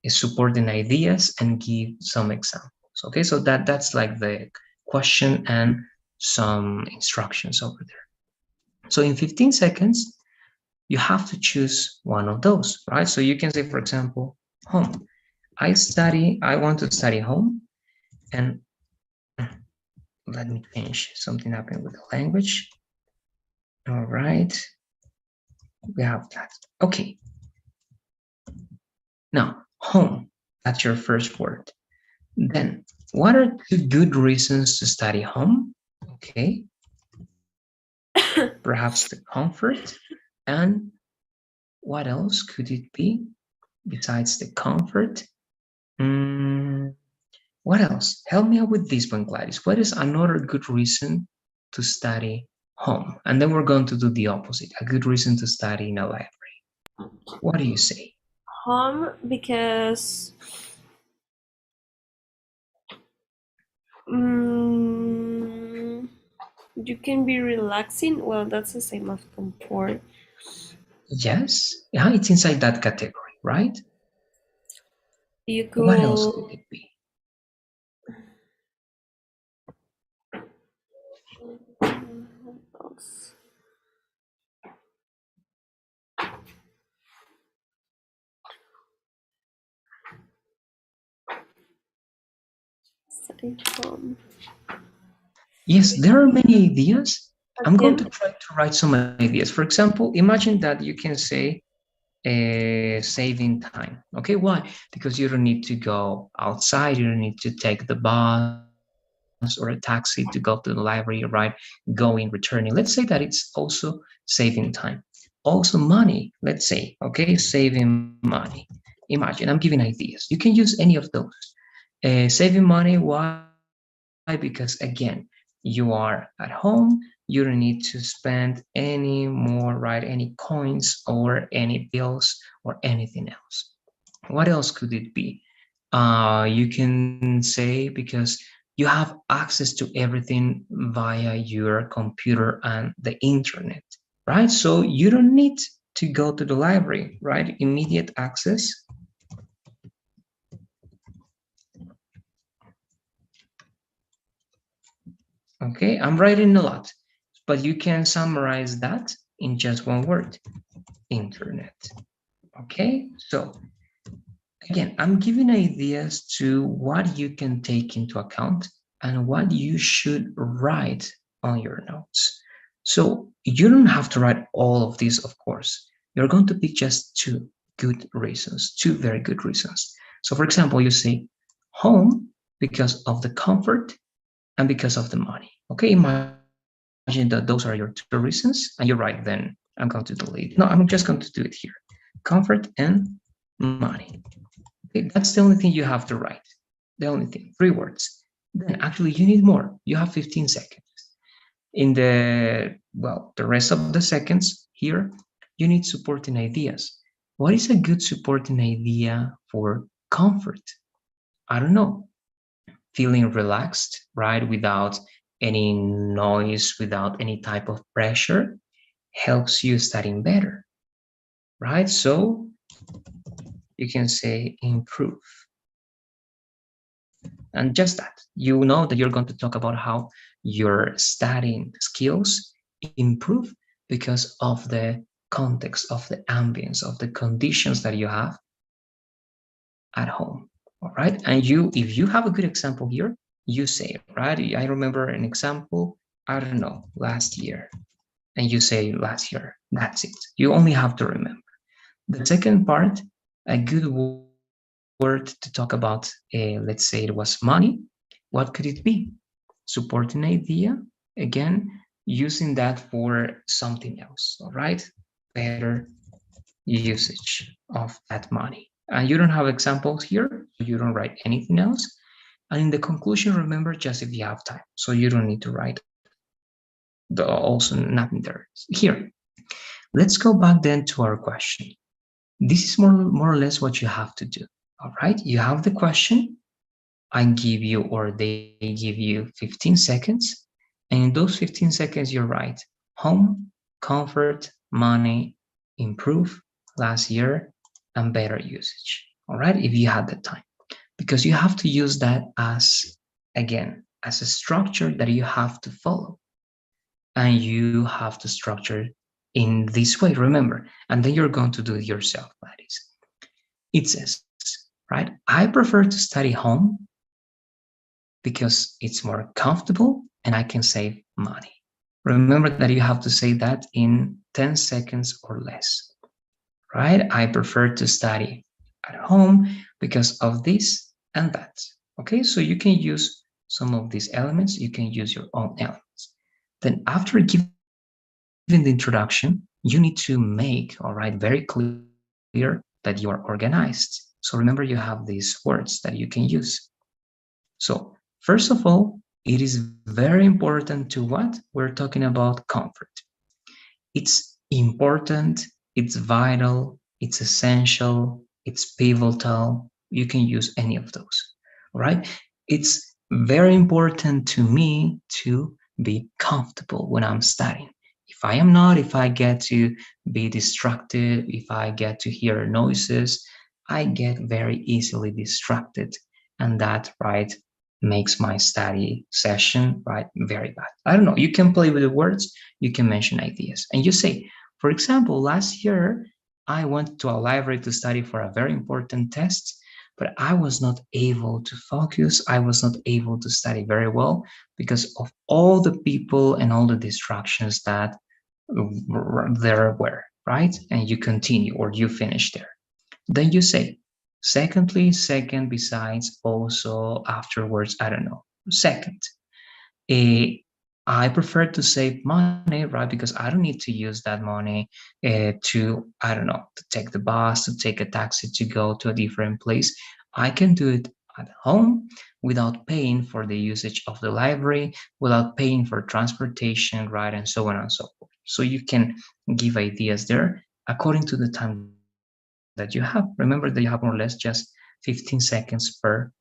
supporting ideas and give some examples. Okay, so that's like the question and some instructions over there. So in 15 seconds, you have to choose one of those, right? So you can say, for example, home. I want to study home, and let me change, something happened with the language. All right, we have that. Okay, now home, that's your first word. Then, what are two good reasons to study home? Okay, perhaps the comfort, and what else could it be besides the comfort? Mm, What else? Help me out with this one, Gladys. What is another good reason to study home? And then we're going to do the opposite, a good reason to study in a library. What do you say? Home because you can be relaxing. Well, that's the same as comfort. Yes, yeah, it's inside that category, right? You What else could could it be? study home. Yes, there are many ideas. I'm going to Again, try to write some ideas. For example, imagine that you can say saving time. Okay, why? Because you don't need to go outside, you don't need to take the bus or a taxi to go to the library, right? Going, returning. Let's say that it's also saving time. Also money, let's say, okay, saving money. Imagine, I'm giving ideas. You can use any of those. Saving money, why? Because again, you are at home, you don't need to spend any more, right? Any coins or any bills or anything else. What else could it be? You can say because you have access to everything via your computer and the internet, right? So you don't need to go to the library, right? Immediate access. Okay, I'm writing a lot, but you can summarize that in just one word, internet. Okay, so again, I'm giving ideas to what you can take into account and what you should write on your notes. So you don't have to write all of these, of course. You're going to pick just two good reasons, two very good reasons. So for example, you say home because of the comfort and because of the money. Okay, imagine that those are your two reasons and you write then, I'm going to delete. No, I'm just going to do it here. Comfort and money. Okay, that's the only thing you have to write. The only thing, three words. Then actually you need more. You have 15 seconds. In the rest of the seconds here, you need supporting ideas. What is a good supporting idea for comfort? I don't know, feeling relaxed, right? Without any noise, without any type of pressure, helps you studying better, right? So you can say improve. And just that, you know that you're going to talk about how your studying skills improve because of the context, of the ambience, of the conditions that you have at home. All right. And you, if you have a good example here, you say, right? I remember an example, I don't know, last year. And you say last year. That's it. You only have to remember. The second part, a good word to talk about, let's say it was money. What could it be? Supporting idea, again, using that for something else. All right. Better usage of that money. And you don't have examples here, so you don't write anything else. And in the conclusion, remember, just if you have time, so you don't need to write also nothing there. Here, let's go back then to our question. This is more or less what you have to do. All right, you have the question. I give you, or they give you 15 seconds. And in those 15 seconds, you write home, comfort, money, improve, last year, and better usage. All right, if you had the time, because you have to use that as, again, as a structure that you have to follow. And you have to structure in this way, remember, and then you're going to do it yourself, ladies. It says, right, I prefer to study home because it's more comfortable and I can save money. Remember that you have to say that in 10 seconds or less, right? I prefer to study at home because of this and that. Okay, so you can use some of these elements, you can use your own elements. Then after giving the introduction, you need to make, all right, very clear that you are organized. So remember, you have these words that you can use. So first of all, it is very important to what? We're talking about comfort. It's important, it's vital, it's essential, it's pivotal. You can use any of those, all right? It's very important to me to be comfortable when I'm studying. If I am not, if I get to be distracted, if I get to hear noises, I get very easily distracted. And that, right, makes my study session, right, very bad. I don't know, you can play with the words, you can mention ideas. And you say, for example, last year, I went to a library to study for a very important test, but I was not able to focus. I was not able to study very well because of all the people and all the distractions that there were, right? And you continue or you finish there. Then you say, secondly, second, besides, also, afterwards, I don't know. Second, a I prefer to save money, right? Because I don't need to use that money to, I don't know, to take the bus, to take a taxi, to go to a different place. I can do it at home without paying for the usage of the library, without paying for transportation, right? And so on and so forth. So you can give ideas there according to the time that you have. Remember that you have more or less just 15 seconds per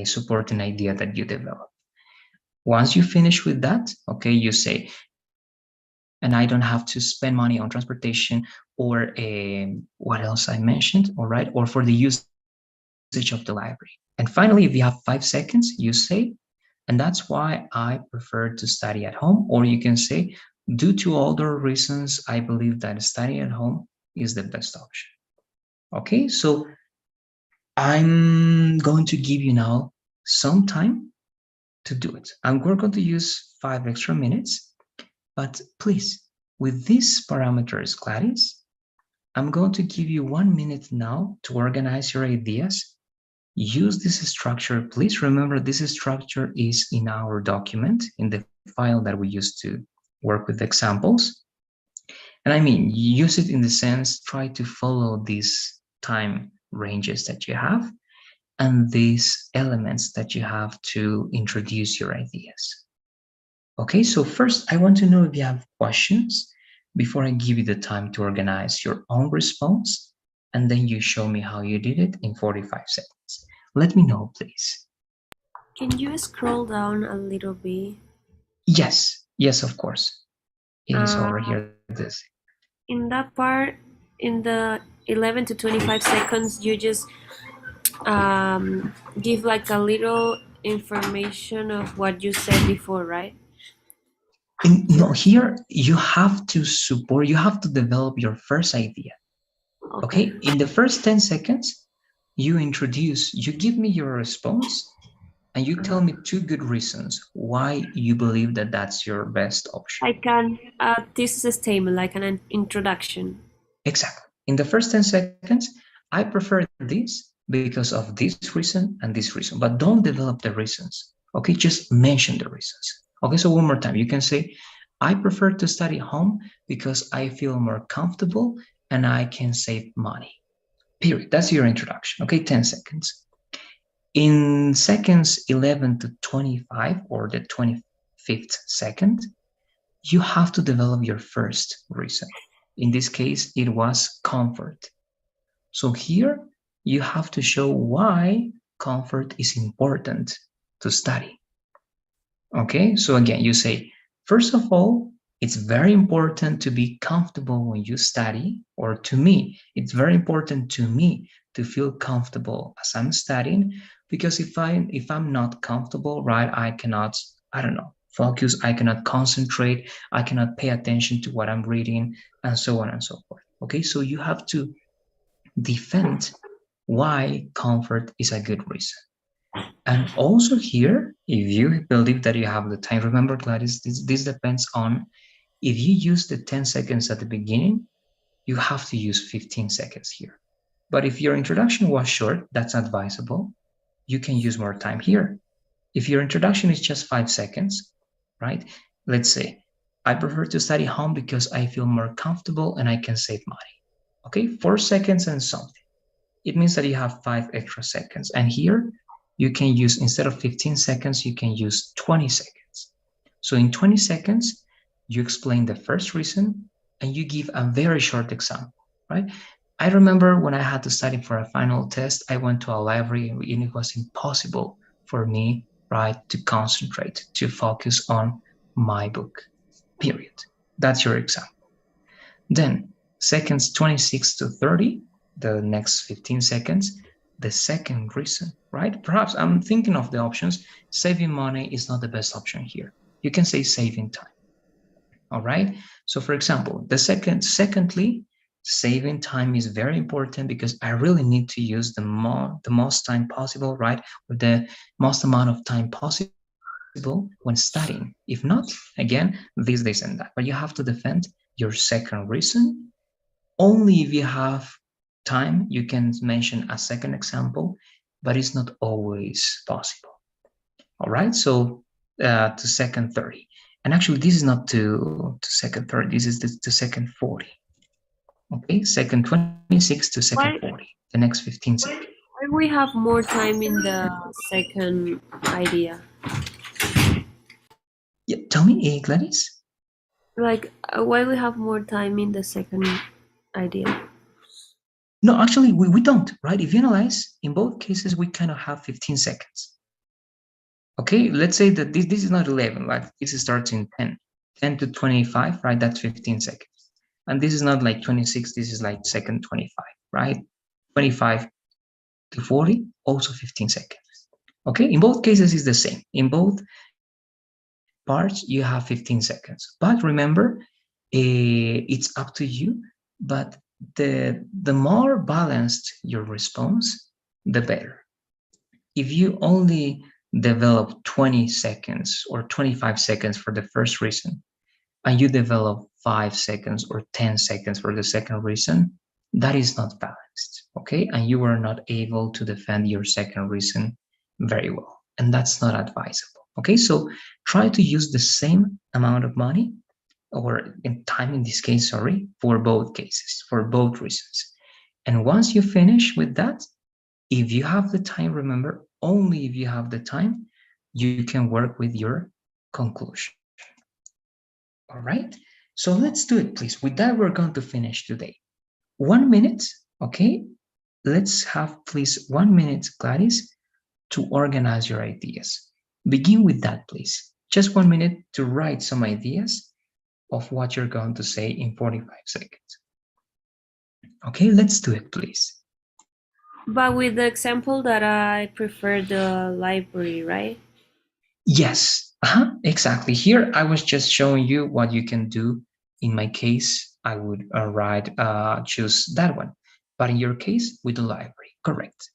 supporting idea that you develop. Once you finish with that, okay, you say, and I don't have to spend money on transportation or what else I mentioned, all right, or for the usage of the library. And finally, if you have 5 seconds, you say, and that's why I prefer to study at home, or you can say, due to all the reasons, I believe that studying at home is the best option. Okay, so I'm going to give you now some time to do it. We're going to use 5 extra minutes, but please, with these parameters, Gladys, I'm going to give you 1 minute now to organize your ideas. Use this structure. Please remember this structure is in our document, in the file that we used to work with examples. And I mean, use it in the sense, try to follow these time ranges that you have and these elements that you have to introduce your ideas. Okay, so first I want to know if you have questions before I give you the time to organize your own response, and then you show me how you did it in 45 seconds. Let me know, please. Can you scroll down a little bit? Yes, yes, of course. It is over Uh, here. This. in that part, in the 11 to 25 seconds, you just give like a little information of what you said before, right? No, here you have to support, you have to develop your first idea. Okay. Okay, in the first 10 seconds, you give me your response and you tell me 2 good reasons why you believe that that's your best option. I can this is a statement like an introduction. Exactly. In the first 10 seconds, I prefer this because of this reason and this reason, but don't develop the reasons. Okay, just mention the reasons. Okay, so one more time, you can say, I prefer to study home because I feel more comfortable and I can save money. Period. That's your introduction. Okay, 10 seconds. In seconds 11 to 25, or the 25th second, you have to develop your first reason. In this case, it was comfort. So here you have to show why comfort is important to study. Okay, so again, you say, first of all, it's very important to be comfortable when you study, or to me, it's very important to me to feel comfortable as I'm studying, because if I'm not comfortable, right, I cannot, I don't know, focus, I cannot concentrate, I cannot pay attention to what I'm reading, and so on and so forth. Okay, so you have to defend why comfort is a good reason. And also here, if you believe that you have the time, remember, Gladys, this depends on, if you use the 10 seconds at the beginning, you have to use 15 seconds here. But if your introduction was short, that's advisable. You can use more time here. If your introduction is just 5 seconds, right? Let's say, I prefer to study home because I feel more comfortable and I can save money. Okay, 4 seconds and something. It means that you have 5 extra seconds. And here you can use, instead of 15 seconds, you can use 20 seconds. So in 20 seconds, you explain the first reason and you give a very short example, right? I remember when I had to study for a final test, I went to a library and it was impossible for me, right, to concentrate, to focus on my book, period. That's your example. Then seconds 26 to 30, the next 15 seconds, the second reason, right? Perhaps I'm thinking of the options. Saving money is not the best option here. You can say saving time. All right. So for example, secondly, saving time is very important because I really need to use the most time possible, right? With the most amount of time possible when studying. If not, again, this and that. But you have to defend your second reason. Only if you have time, you can mention a second example, but it's not always possible. All right, so to second 30. And actually, this is not to second 30, this is to second 40. Okay, second 26 to second Why 40, the next 15 seconds. why we have more time in the second idea? Yeah, tell me, Gladys. Like why we have more time in the second idea? No, actually, we don't, right? If you analyze, in both cases, we kind of have 15 seconds. Okay, let's say that this is not 11, right? This starts in 10. 10 to 25, right? That's 15 seconds. And this is not like 26, this is like second 25, right? 25 to 40, also 15 seconds. Okay, in both cases, it's the same. In both parts, you have 15 seconds. But remember, it's up to you. But the more balanced your response, the better. If you only develop 20 seconds or 25 seconds for the first reason, and you develop 5 seconds or 10 seconds for the second reason, that is not balanced, okay? And you are not able to defend your second reason very well. And that's not advisable, okay? So try to use the same amount of money, or in time in this case, sorry, for both cases, for both reasons. And once you finish with that, if you have the time, remember, only if you have the time, you can work with your conclusion. All right? So let's do it, please. With that, we're going to finish today. 1 minute, okay? Let's have, please, 1 minute, Gladys, to organize your ideas. Begin with that, please. Just 1 minute to write some ideas of what you're going to say in 45 seconds. Okay, let's do it, please. But with the example that I prefer the library, right? Yes, exactly. Here, I was just showing you what you can do. In my case, I would choose that one. But in your case, with the library, correct.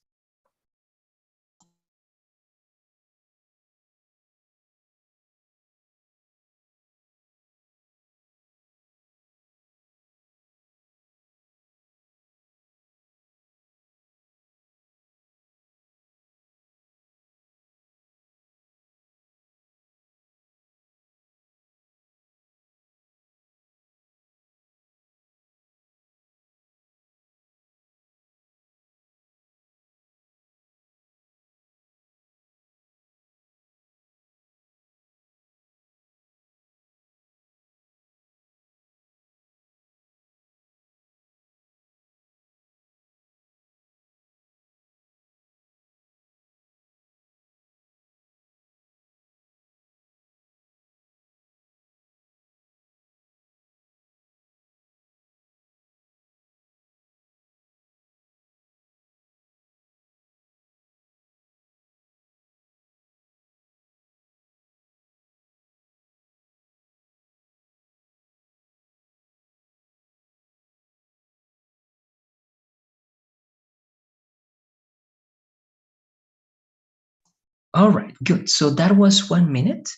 All right, good. So that was 1 minute.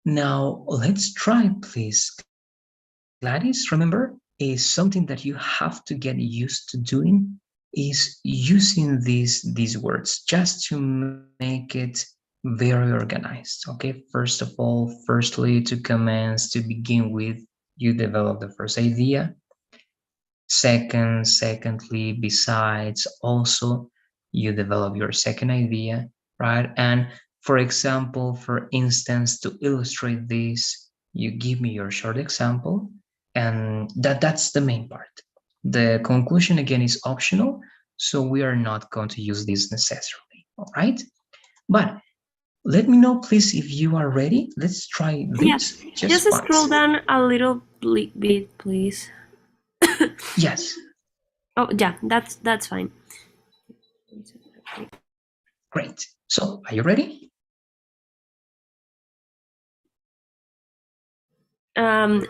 Now let's try, please. Gladys, remember, is something that you have to get used to doing is using these words just to make it very organized. Okay, first of all, firstly, to commence, to begin with, you develop the first idea. Secondly, besides, also you develop your second idea, right? And for example, for instance, to illustrate this, you give me your short example, and that's the main part. The conclusion again is optional, so we are not going to use this necessarily, all right? But let me know, please, if you are ready. Let's try Yeah, this just just once. scroll down a little bit, please. Yes, Oh, yeah, that's fine. great. So, are you ready? Um,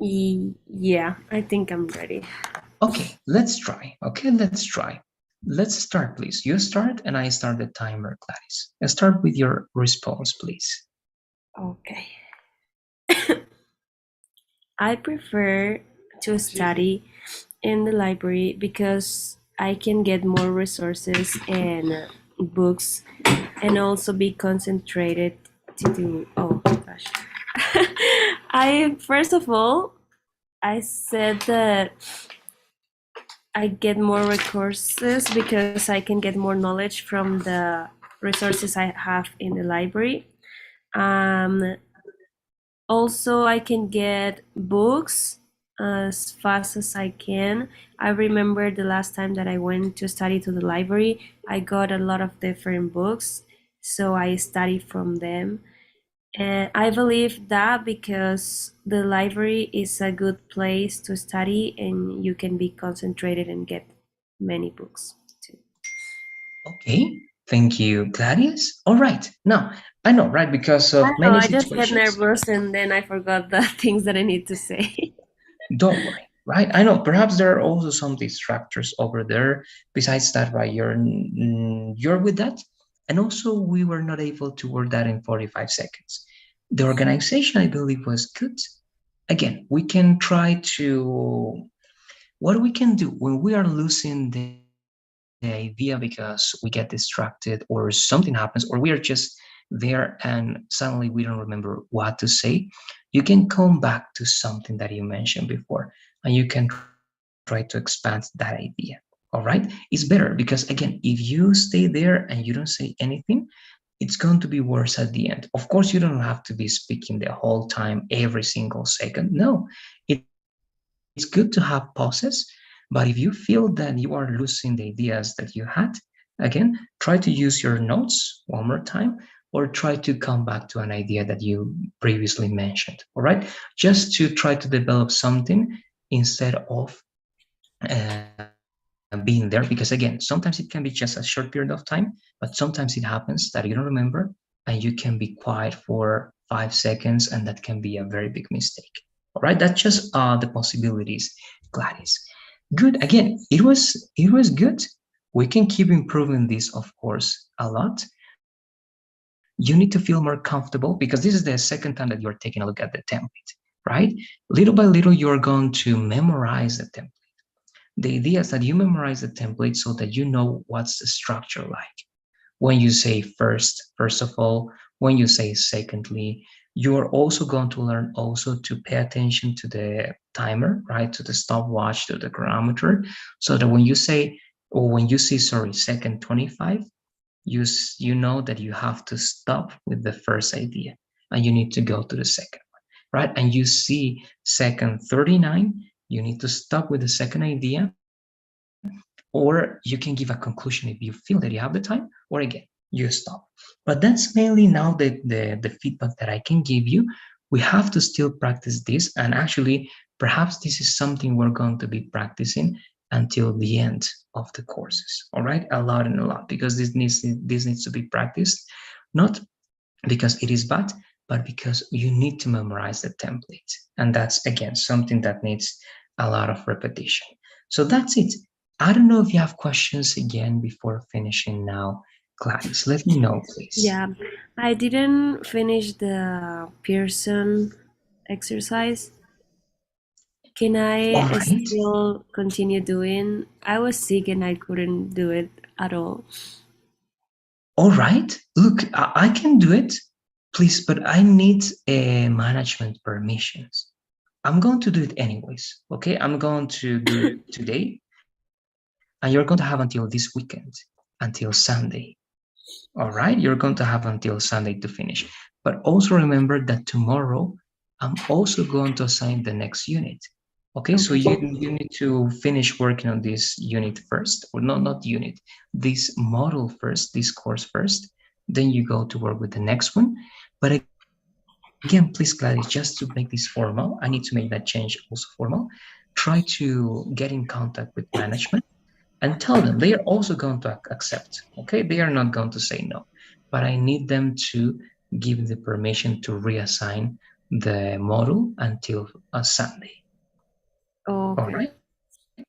yeah, I think I'm ready. Okay, let's try. Okay, let's try. Let's start, please. You start and I start the timer, Gladys. And start with your response, please. Okay. I prefer to study in the library because I can get more resources and books and also be concentrated to do. Oh gosh. I first of all, I said that I get more resources because I can get more knowledge from the resources I have in the library. Um, Also, I can get books as fast as I can. I remember the last time that I went to study to the library, I got a lot of different books, so I study from them. And I believe that because the library is a good place to study and you can be concentrated and get many books too. Okay, thank you, Gladys. All right, now I know, right? Because I of don't know, many I just get situations. nervous and then I forgot the things that I need to say. Don't worry, right? I know perhaps there are also some distractors over there. Besides that, right? You're with that, and also we were not able to work that in 45 seconds. The organization, I believe, was good. Again, we can try to what we can do when we are losing the idea because we get distracted or something happens or we are just there and suddenly we don't remember what to say, you can come back to something that you mentioned before and you can try to expand that idea. All right, it's better because again, if you stay there and you don't say anything, it's going to be worse at the end. Of course, you don't have to be speaking the whole time, every single second. No, it's good to have pauses, but if you feel that you are losing the ideas that you had, again, try to use your notes one more time or try to come back to an idea that you previously mentioned. All right, just to try to develop something instead of being there, because again, sometimes it can be just a short period of time, but sometimes it happens that you don't remember and you can be quiet for 5 seconds and that can be a very big mistake. All right, that's just the possibilities, Gladys. Good. Again, it was good. We can keep improving this, of course, a lot. You need to feel more comfortable because this is the second time that you're taking a look at the template, right? Little by little, you're going to memorize the template. The idea is that you memorize the template so that you know what's the structure like. When you say first of all, when you say secondly, you are also going to learn also to pay attention to the timer, right? To the stopwatch, to the chronometer, so that when you say, or when you see, sorry, second 25, you know that you have to stop with the first idea and you need to go to the second one, right? And you see second 39, you need to stop with the second idea, or you can give a conclusion if you feel that you have the time, or again, you stop. But that's mainly now the feedback that I can give you. We have to still practice this, and actually, perhaps this is something we're going to be practicing until the end of the courses. All right, a lot and a lot, because this needs to be practiced, not because it is bad, but because you need to memorize the template. And that's, again, something that needs a lot of repetition. So that's it. I don't know if you have questions again before finishing now, Gladys? Let me know, please. Yeah, I didn't finish the Pearson exercise. Can All I right. still continue doing? I was sick and I couldn't do it at all. All right. Look, I can do it, please, but I need management permissions. I'm going to do it anyways. Okay, I'm going to do it today, and you're going to have until this weekend, until Sunday. All right, you're going to have until Sunday to finish. But also remember that tomorrow I'm also going to assign the next unit. Okay, so Okay. you need to finish working on this unit first, or not unit, this model first, this course first. Then you go to work with the next one. But again, please, Gladys, just to make this formal, I need to make that change also formal. Try to get in contact with management and tell them they are also going to accept. Okay, they are not going to say no, but I need them to give the permission to reassign the model until Sunday. Oh, All okay. right.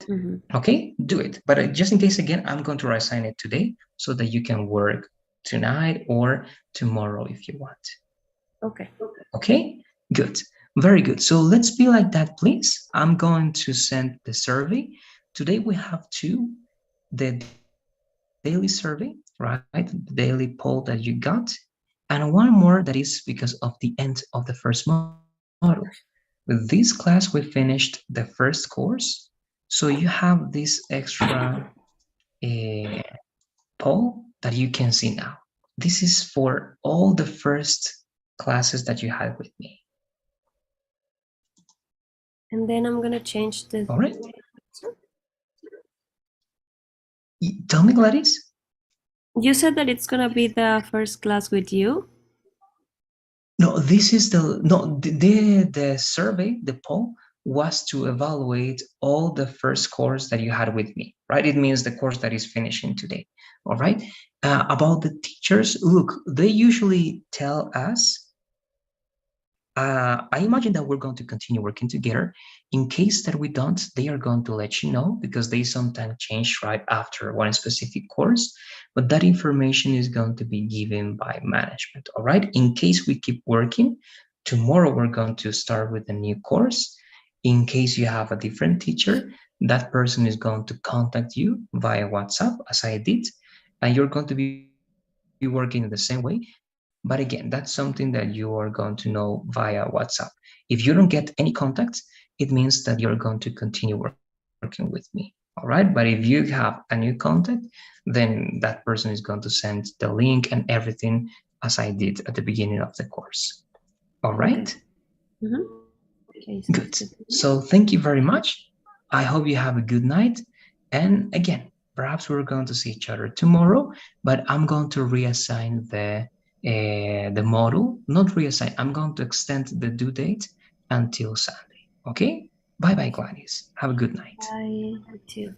Mm-hmm. Okay, do it. But just in case, again, I'm going to reassign it today so that you can work tonight or tomorrow if you want. Okay. Okay, good. Very good. So let's be like that, please. I'm going to send the survey. Today we have two, the daily survey, right? The daily poll that you got, and one more that is because of the end of the first model. With this class, we finished the first course. So you have this extra poll that you can see now. This is for all the first classes that you had with me. And then I'm gonna change All the. right. Tell me, Gladys. You said that it's gonna be the first class with you. No, this is the survey, the poll was to evaluate all the first course that you had with me, right? It means the course that is finishing today. All right. About the teachers, look, they usually tell us I imagine that we're going to continue working together. In case that we don't, they are going to let you know because they sometimes change right after one specific course. But that information is going to be given by management. All right. In case we keep working, tomorrow we're going to start with a new course. In case you have a different teacher, that person is going to contact you via WhatsApp, as I did, and you're going to be working in the same way. But again, that's something that you are going to know via WhatsApp. If you don't get any contacts, it means that you're going to continue working with me. All right. But if you have a new contact, then that person is going to send the link and everything as I did at the beginning of the course. All right. Okay. Mm-hmm. Okay, Good. sounds good. So thank you very much. I hope you have a good night. And again, perhaps we're going to see each other tomorrow, but I'm going to reassign the model. Not reassign. I'm going to extend the due date until Sunday. Okay. Bye bye, Gladys. Have a good night. Bye. You too.